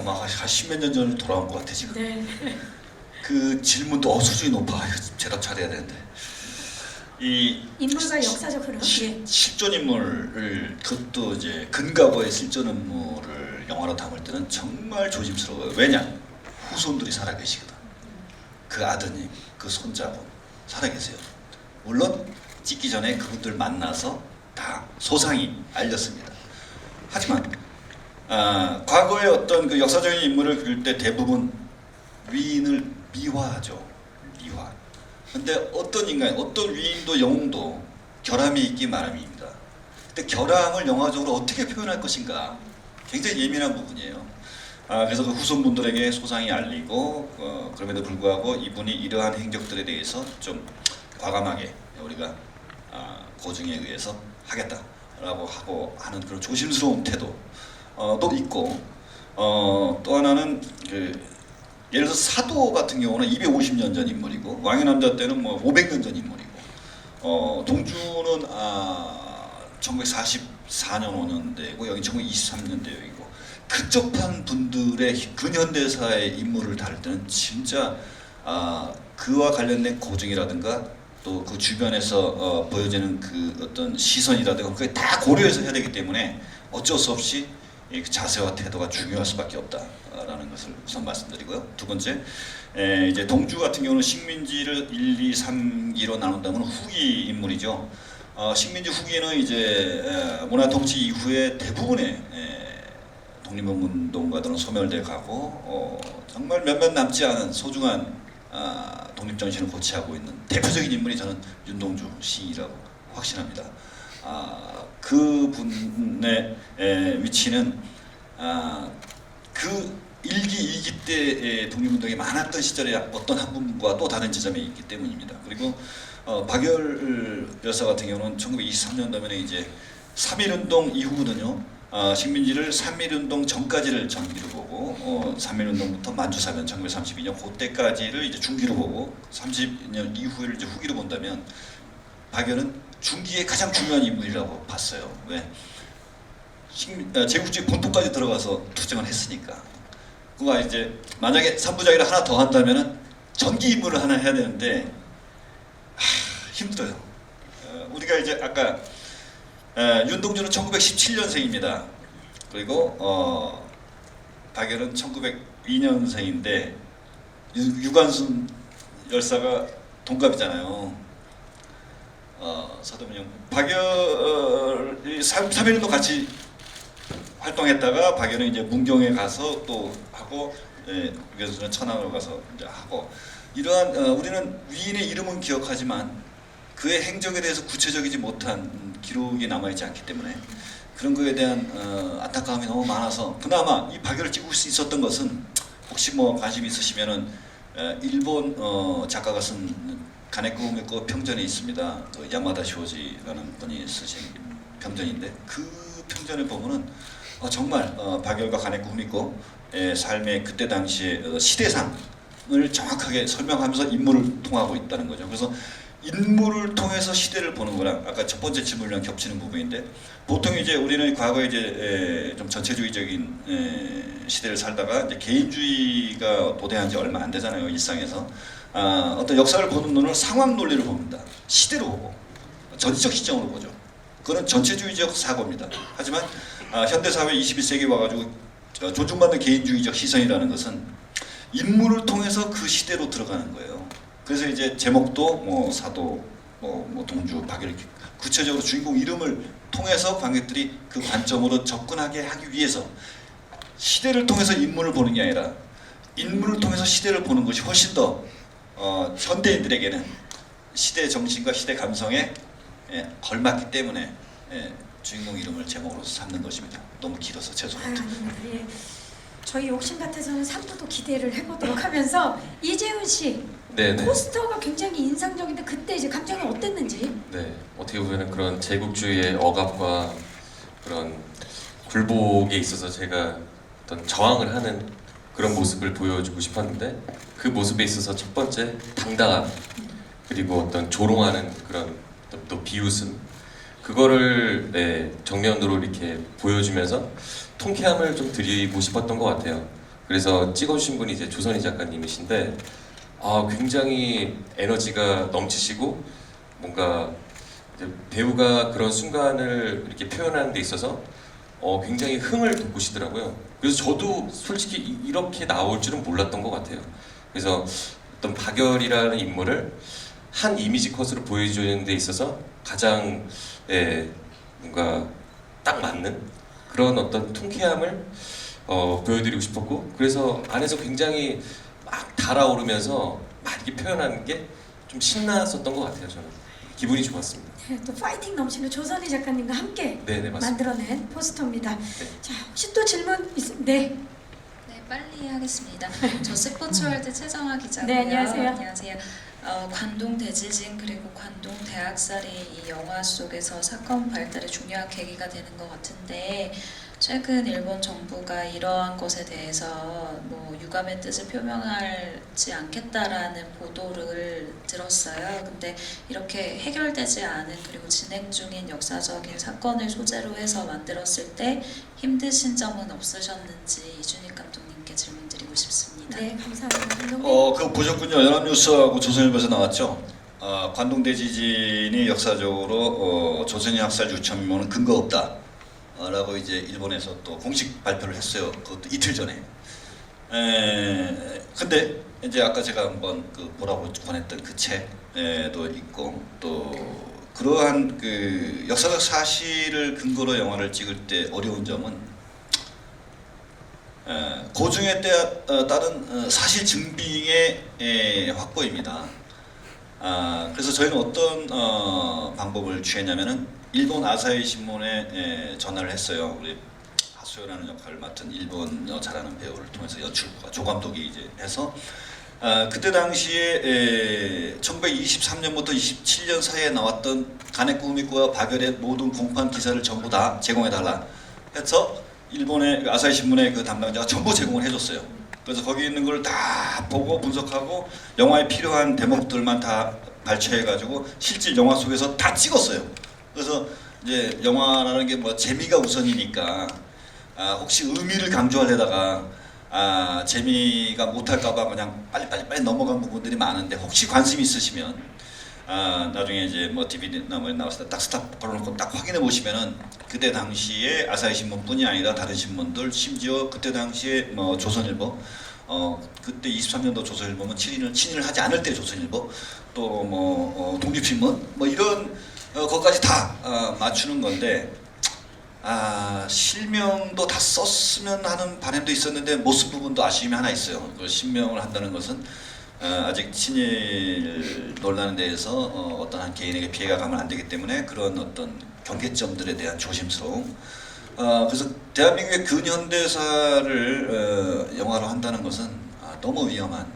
막 한 십몇 년 전으로 돌아온 것 같아 지금. 네. 그 질문도 수준이 높아. 제답 잘해야 되는데. 이 인물과 역사적 흐름. 예. 실존 인물을 그것도 이제 근가보의 실존 인물을 영화로 담을 때는 정말 조심스러워요. 왜냐? 후손들이 살아계시거든. 그 아드님, 그 손자분, 살아계세요. 물론 찍기 전에 그분들 만나서 다 소상히 알렸습니다. 하지만 과거의 어떤 그 역사적인 인물을 그릴 때 대부분 위인을 미화하죠. 미화. 근데 어떤 인간, 어떤 위인도 영웅도 결함이 있기 마련입니다. 근데 결함을 영화적으로 어떻게 표현할 것인가 굉장히 예민한 부분이에요. 그래서 그 후손분들에게 소상히 알리고 그럼에도 불구하고 이분이 이러한 행적들에 대해서 좀 과감하게 우리가 고증에 의해서 하겠다라고 하고 하는 그런 조심스러운 태도도 있고 또 하나는 예를 들어서 사도 같은 경우는 250년 전 인물이고 왕의 남자 때는 뭐 500년 전 인물이고 동주는 1944년 5년대고 여기 1923년대이고 근접한 분들의 근현대사의 인물을 다룰 때는 진짜 그와 관련된 고증이라든가 또 그 주변에서 보여지는 그 어떤 시선이라든가 그게 다 고려해서 해야 되기 때문에 어쩔 수 없이 그 자세와 태도가 중요할 수밖에 없다라는 것을 우선 말씀드리고요. 두 번째, 이제 동주 같은 경우는 식민지를 1, 2, 3기로 나눈다면 후기 인물이죠. 식민지 후기는 이제 문화 통치 이후에 대부분의 독립운동가들은 소멸돼 가고 정말 몇몇 남지 않은 소중한 독립정신을 고취하고 있는 대표적인 인물이 저는 윤동주 시인이라고 확신합니다. 그분의 위치는 그 1기, 2기 때 독립운동이 많았던 시절의 어떤 한 분과 또 다른 지점에 있기 때문입니다. 그리고 박열 여사 같은 경우는 1923년도면에 이제 3.1운동 이후거든요. 식민지를 3.1운동 전까지를 전기로 보고 3.1운동부터 만주사변 1932년 그때까지를 이제 중기로 보고 30년 이후를 이제 후기로 본다면 박열은 중기의 가장 중요한 인물이라고 봤어요. 왜? 제국주의 본토까지 들어가서 투쟁을 했으니까. 그가 이제 만약에 3부작을 하나 더 한다면은 전기 임무를 하나 해야 되는데 힘들어요. 우리가 이제 아까 윤동주는 1917년생입니다. 그리고 박열은 1902년생인데 유관순 열사가 동갑이잖아요. 서도민영 박열이 3.1운동 같이 활동했다가 박열은 이제 문경에 가서 또 하고 유관순은 천안으로 가서 이제 하고 이러한 우리는 위인의 이름은 기억하지만 그의 행적에 대해서 구체적이지 못한 기록이 남아있지 않기 때문에 그런 거에 대한 안타까움이 너무 많아서 그나마 이 박열을 찍을 수 있었던 것은 혹시 뭐 관심 있으시면은 일본 작가가 쓴 가네코 우미코 평전이 있습니다. 그 야마다 쇼지라는 분이 쓰신 평전인데 그 평전을 보면은 정말 박열과 가네코 우미코의 삶의 그때 당시의 시대상을 정확하게 설명하면서 인물을 통하고 있다는 거죠. 그래서 인물을 통해서 시대를 보는 거랑 아까 첫 번째 질문이랑 겹치는 부분인데 보통 이제 우리는 과거에 이제 좀 전체주의적인 시대를 살다가 이제 개인주의가 도대한 지 얼마 안 되잖아요. 일상에서 어떤 역사를 보는 눈을 상황 논리를 봅니다. 시대로 보고 전지적 시점으로 보죠. 그건 전체주의적 사고입니다. 하지만 현대사회 21세기 와가지고 존중받는 개인주의적 시선이라는 것은 인물을 통해서 그 시대로 들어가는 거예요. 그래서 이제 제목도 뭐 사도, 뭐 동주, 박열 구체적으로 주인공 이름을 통해서 관객들이 그 관점으로 접근하게 하기 위해서 시대를 통해서 인물을 보는 게 아니라 인물을 통해서 시대를 보는 것이 훨씬 더 현대인들에게는 시대 정신과 시대 감성에 걸맞기 때문에 주인공 이름을 제목으로 삼는 것입니다. 너무 길어서 죄송합니다. 예. 저희 욕심 같아서는 3부도 기대를 해보도록 하면서 이재훈 씨 네네. 포스터가 굉장히 인상적인데 그때 이제 감정이 어땠는지? 네, 어떻게 보면 그런 제국주의의 억압과 그런 굴복에 있어서 제가 어떤 저항을 하는 그런 모습을 보여주고 싶었는데 그 모습에 있어서 첫 번째 당당함 그리고 어떤 조롱하는 그런 또 비웃음 그거를 정면으로 이렇게 보여주면서 통쾌함을 좀 드리고 싶었던 것 같아요. 그래서 찍어주신 분이 이제 조선희 작가님이신데 굉장히 에너지가 넘치시고 뭔가 이제 배우가 그런 순간을 이렇게 표현하는 데 있어서 굉장히 흥을 돋구시더라고요. 그래서 저도 솔직히 이렇게 나올 줄은 몰랐던 것 같아요. 그래서 어떤 박열이라는 인물을 한 이미지 컷으로 보여주는 데 있어서 가장 뭔가 딱 맞는 그런 어떤 통쾌함을 보여드리고 싶었고, 그래서 안에서 굉장히 막 달아오르면서 막 이렇게 표현하는 게 좀 신났었던 것 같아요. 저는 기분이 좋았습니다. 네, 또 파이팅 넘치는 조선희 작가님과 함께 네네, 맞습니다. 만들어낸 포스터입니다. 자, 혹시 또 질문 네. 네, 빨리 하겠습니다. 저 스포츠월드 최정아 기자고요. 네, 안녕하세요. 안녕하세요. 관동 대지진 그리고 관동 대학살이 이 영화 속에서 사건 발달에 중요한 계기가 되는 것 같은데, 최근 일본 정부가 이러한 것에 대해서 뭐 유감의 뜻을 표명하지 않겠다라는 보도를 들었어요. 근데 이렇게 해결되지 않은 그리고 진행 중인 역사적인 사건을 소재로 해서 만들었을 때 힘드신 점은 없으셨는지 이준익 감독님께 질문드리고 싶습니다. 네, 감사합니다. 감독님. 그거 보셨군요. 연합뉴스하고 조선일보에서 나왔죠. 관동 대지진이 역사적으로 조선인 학살 유천면은 근거 없다. 라고 이제 일본에서 또 공식 발표를 했어요. 그것도 이틀 전에. 근데 이제 아까 제가 한번 보라고 권했던 그 책도 있고, 또 그러한 그 역사적 사실을 근거로 영화를 찍을 때 어려운 점은 고증에 따른 사실 증빙의 확보입니다. 그래서 저희는 어떤 방법을 취했냐면은 일본 아사히 신문에 전화를 했어요. 우리 하수요라는 역할을 맡은 일본어 잘하는 배우를 통해서 연출과 조 감독이 이제 해서 그때 당시에 1923년부터 27년 사이에 나왔던 가네코 후미코와 박열의 모든 공판 기사를 전부 다 제공해달라 해서 일본의 아사히 신문의 그 담당자가 전부 제공을 해줬어요. 그래서 거기 있는 걸 다 보고 분석하고 영화에 필요한 대목들만 다 발췌해가지고 실제 영화 속에서 다 찍었어요. 그래서 이제 영화라는 게 뭐 재미가 우선이니까 혹시 의미를 강조하려다가 재미가 못할까봐 그냥 빨리 넘어간 부분들이 많은데, 혹시 관심 있으시면 나중에 이제 뭐 DVD나 뭐 나왔을 때 딱 스탑 걸어놓고 딱 확인해 보시면은 그때 당시에 아사히 신문뿐이 아니라 다른 신문들, 심지어 그때 당시에 뭐 조선일보, 그때 23년도 조선일보면 친일을 하지 않을 때 조선일보, 또 뭐 독립신문 뭐 이런 그것까지 다 맞추는 건데, 실명도 다 썼으면 하는 바람도 있었는데 못 쓴 부분도 아쉬움이 하나 있어요. 그 실명을 한다는 것은 아직 친일 논란에 대해서 어떤 한 개인에게 피해가 가면 안 되기 때문에 그런 어떤 경계점들에 대한 조심스러움. 그래서 대한민국의 근현대사를 영화로 한다는 것은 너무 위험한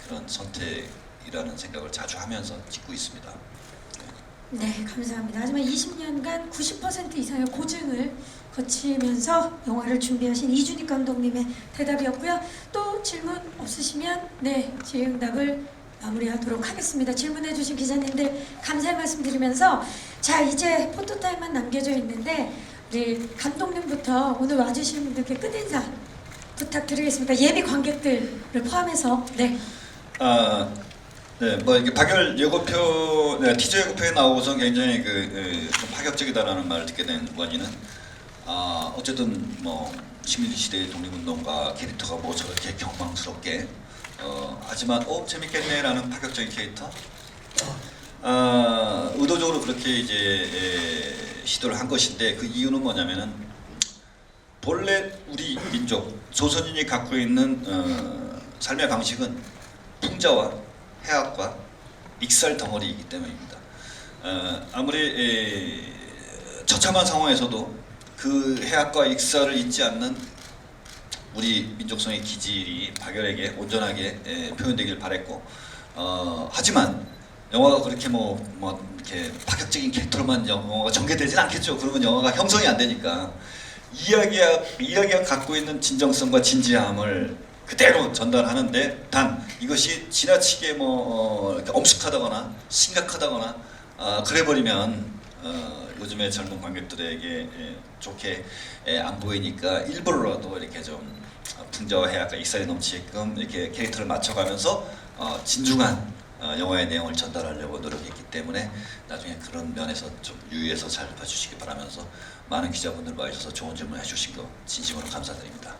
그런 선택이라는 생각을 자주 하면서 찍고 있습니다. 네, 감사합니다. 하지만 20년간 90% 이상의 고증을 거치면서 영화를 준비하신 이준익 감독님의 대답이었고요. 또 질문 없으시면 네, 질의응답을 마무리하도록 하겠습니다. 질문해주신 기자님들 감사의 말씀드리면서, 자, 이제 포토타임만 남겨져 있는데 우리 감독님부터 오늘 와주신 분들께 끝인사 부탁드리겠습니다. 예비 관객들을 포함해서. 네. 네, 뭐 이게 박열 예고표, 티저 예고표에 나오고서 굉장히 좀 파격적이다라는 말을 듣게 된 원인은 어쨌든 뭐 식민지시대의 독립운동가 캐릭터가 뭐 저렇게 경망스럽게 하지만 재밌겠네라는 파격적인 캐릭터, 의도적으로 그렇게 이제 시도를 한 것인데, 그 이유는 뭐냐면은 본래 우리 민족 조선인이 갖고 있는 삶의 방식은 풍자와 해악과 익살 덩어리이기 때문입니다. 아무리 처참한 상황에서도 그 해악과 익살을 잊지 않는 우리 민족성의 기질이 박열에게 온전하게 표현되길 바랬고, 하지만 영화가 그렇게 뭐 이렇게 파격적인 캐릭터로만 영화가 전개되진 않겠죠. 그러면 영화가 형성이 안 되니까 이야기가 갖고 있는 진정성과 진지함을 그대로 전달하는데, 단 이것이 지나치게 이렇게 엄숙하다거나 심각하다거나 그래버리면 요즘의 젊은 관객들에게 좋게 안 보이니까 일부러라도 이렇게 좀 풍자와 해악과 익살이 넘치게끔 이렇게 캐릭터를 맞춰가면서 진중한 영화의 내용을 전달하려고 노력했기 때문에 나중에 그런 면에서 좀 유의해서 잘 봐주시기 바라면서, 많은 기자분들 와주셔서 좋은 질문 해주신 거 진심으로 감사드립니다.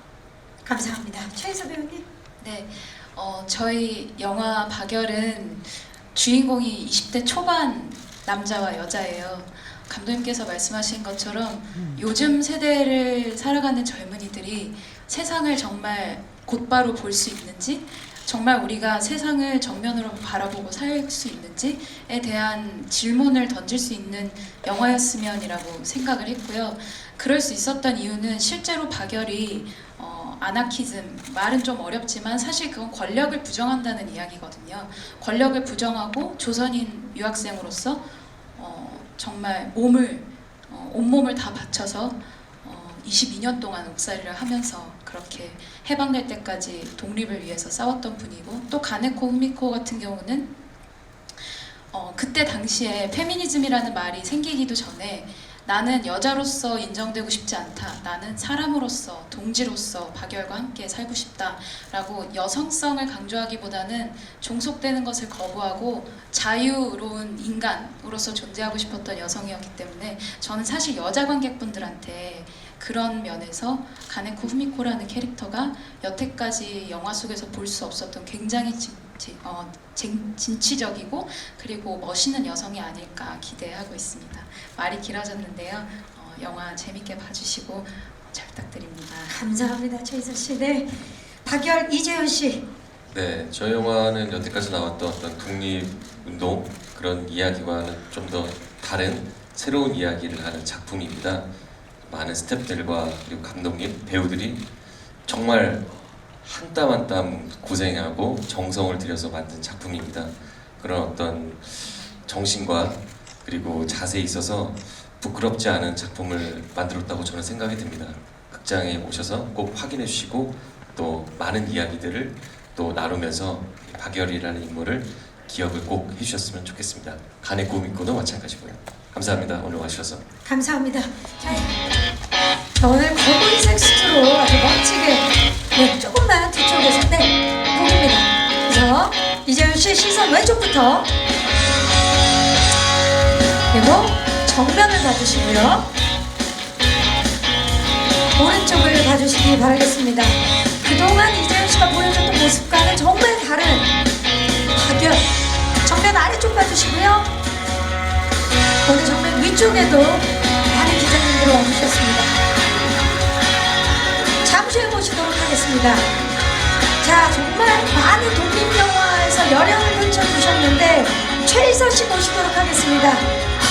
감사합니다. 최인서 배우님. 네, 저희 영화 박열은 주인공이 20대 초반 남자와 여자예요. 감독님께서 말씀하신 것처럼 요즘 세대를 살아가는 젊은이들이 세상을 정말 곧바로 볼 수 있는지, 정말 우리가 세상을 정면으로 바라보고 살 수 있는지에 대한 질문을 던질 수 있는 영화였으면이라고 생각을 했고요. 그럴 수 있었던 이유는 실제로 박열이 아나키즘, 말은 좀 어렵지만 사실 그건 권력을 부정한다는 이야기거든요. 권력을 부정하고 조선인 유학생으로서 정말 온몸을 다 바쳐서 22년 동안 옥살이를 하면서 그렇게 해방될 때까지 독립을 위해서 싸웠던 분이고, 또 가네코 후미코 같은 경우는 그때 당시에 페미니즘이라는 말이 생기기도 전에 나는 여자로서 인정되고 싶지 않다, 나는 사람으로서, 동지로서 박열과 함께 살고 싶다라고 여성성을 강조하기보다는 종속되는 것을 거부하고 자유로운 인간으로서 존재하고 싶었던 여성이었기 때문에 저는 사실 여자 관객분들한테 그런 면에서 가네코 후미코라는 캐릭터가 여태까지 영화 속에서 볼 수 없었던 굉장히 진취적이고 그리고 멋있는 여성이 아닐까 기대하고 있습니다. 말이 길어졌는데요. 영화 재밌게 봐주시고 잘 부탁드립니다. 감사합니다, 최희서 씨. 네, 박열, 이재훈 씨. 네, 저 영화는 여태까지 나왔던 어떤 독립운동 그런 이야기와는 좀 더 다른 새로운 이야기를 하는 작품입니다. 많은 스태프들과 그리고 감독님, 배우들이 정말 한 땀 한 땀 고생하고 정성을 들여서 만든 작품입니다. 그런 어떤 정신과 그리고 자세에 있어서 부끄럽지 않은 작품을 만들었다고 저는 생각이 듭니다. 극장에 오셔서 꼭 확인해 주시고 또 많은 이야기들을 또 나누면서 박열이라는 인물을 기억을 꼭 해주셨으면 좋겠습니다. 가네코 후미코도 마찬가지고요. 감사합니다. 오늘 와주셔서. 감사합니다. 자, 오늘 검은색 수트로 아주 멋지게, 네, 조금만 뒤쪽에서, 네, 보입니다. 그래서 이재훈 씨 시선 왼쪽부터, 그리고 정면을 봐주시고요. 오른쪽을 봐주시기 바라겠습니다. 그동안 이재훈 씨가 보여줬던 모습과는 정말 다른 박열. 정면 아래쪽 봐주시고요. 오늘 정면 위쪽에도 많은 기자님들 와주셨습니다. 잠시 후에 모시도록 하겠습니다. 자, 정말 많은 독립영화에서 열연을 펼쳐주셨는데 최희서 씨 모시도록 하겠습니다.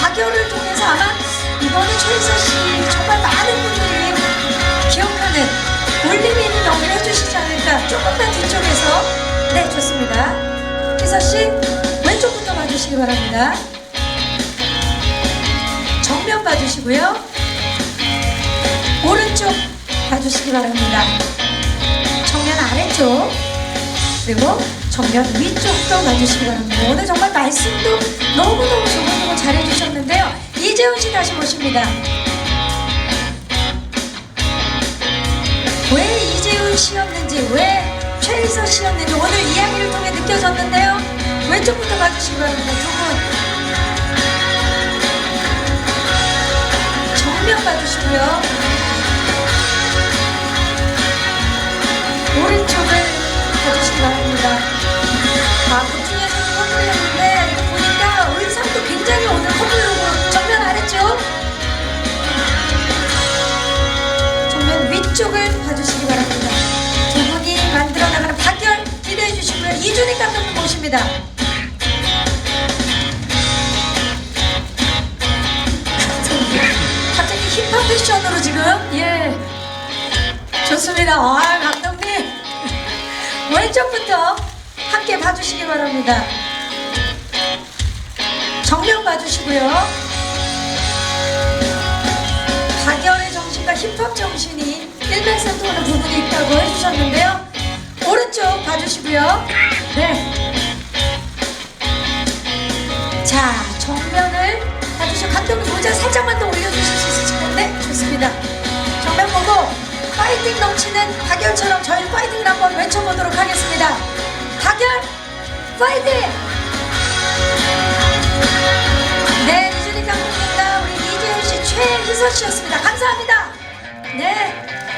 박열을 통해서 아마 이번에 최희서 씨 정말 많은 분들이 기억하는 울림이 있는 연기를 해주시지 않을까. 조금만 뒤쪽에서. 네, 좋습니다. 희서 씨 왼쪽부터 봐주시기 바랍니다. 정면 봐주시고요. 오른쪽 봐주시기 바랍니다. 정면 아래쪽 그리고 정면 위쪽도 봐주시기 바랍니다. 오늘 정말 말씀도 너무너무 조곤조곤 잘해주셨는데요. 이재훈 씨 다시 모십니다. 왜 이재훈 씨였는지, 왜 최희서 씨였는지 오늘 이야기를 통해 느껴졌는데요. 왼쪽부터 봐주시기 바랍니다. 두 분. 정면 봐주시고요. 오른쪽을 봐주시기 바랍니다. 극중에서도 커플을 했는데 보니까 의상도 굉장히 오늘 커플룩으로. 정면 아래쪽, 정면 위쪽을 봐주시기 바랍니다. 두 분이 만들어 나가는 박열 기대해 주시고요. 이준익 감독님 모십니다. 힙합 패션으로 지금, 예, 좋습니다. 감독님 왼쪽부터 함께 봐주시기 바랍니다. 정면 봐주시고요. 박열의 정신과 힙합 정신이 일맥상통하는 부분이 있다고 해주셨는데요. 오른쪽 봐주시고요. 네. 자, 정면을 봐주시고 감독님 모자 살짝만 더 올려주실 수 있으실 텐데. 좋습니다. 정면 보고 파이팅 넘치는 박열처럼 저희 파이팅을 한번 외쳐보도록 하겠습니다. 박열 파이팅! 네, 이준익 감독님과 우리 이재훈 씨, 최희서 씨였습니다. 감사합니다. 네.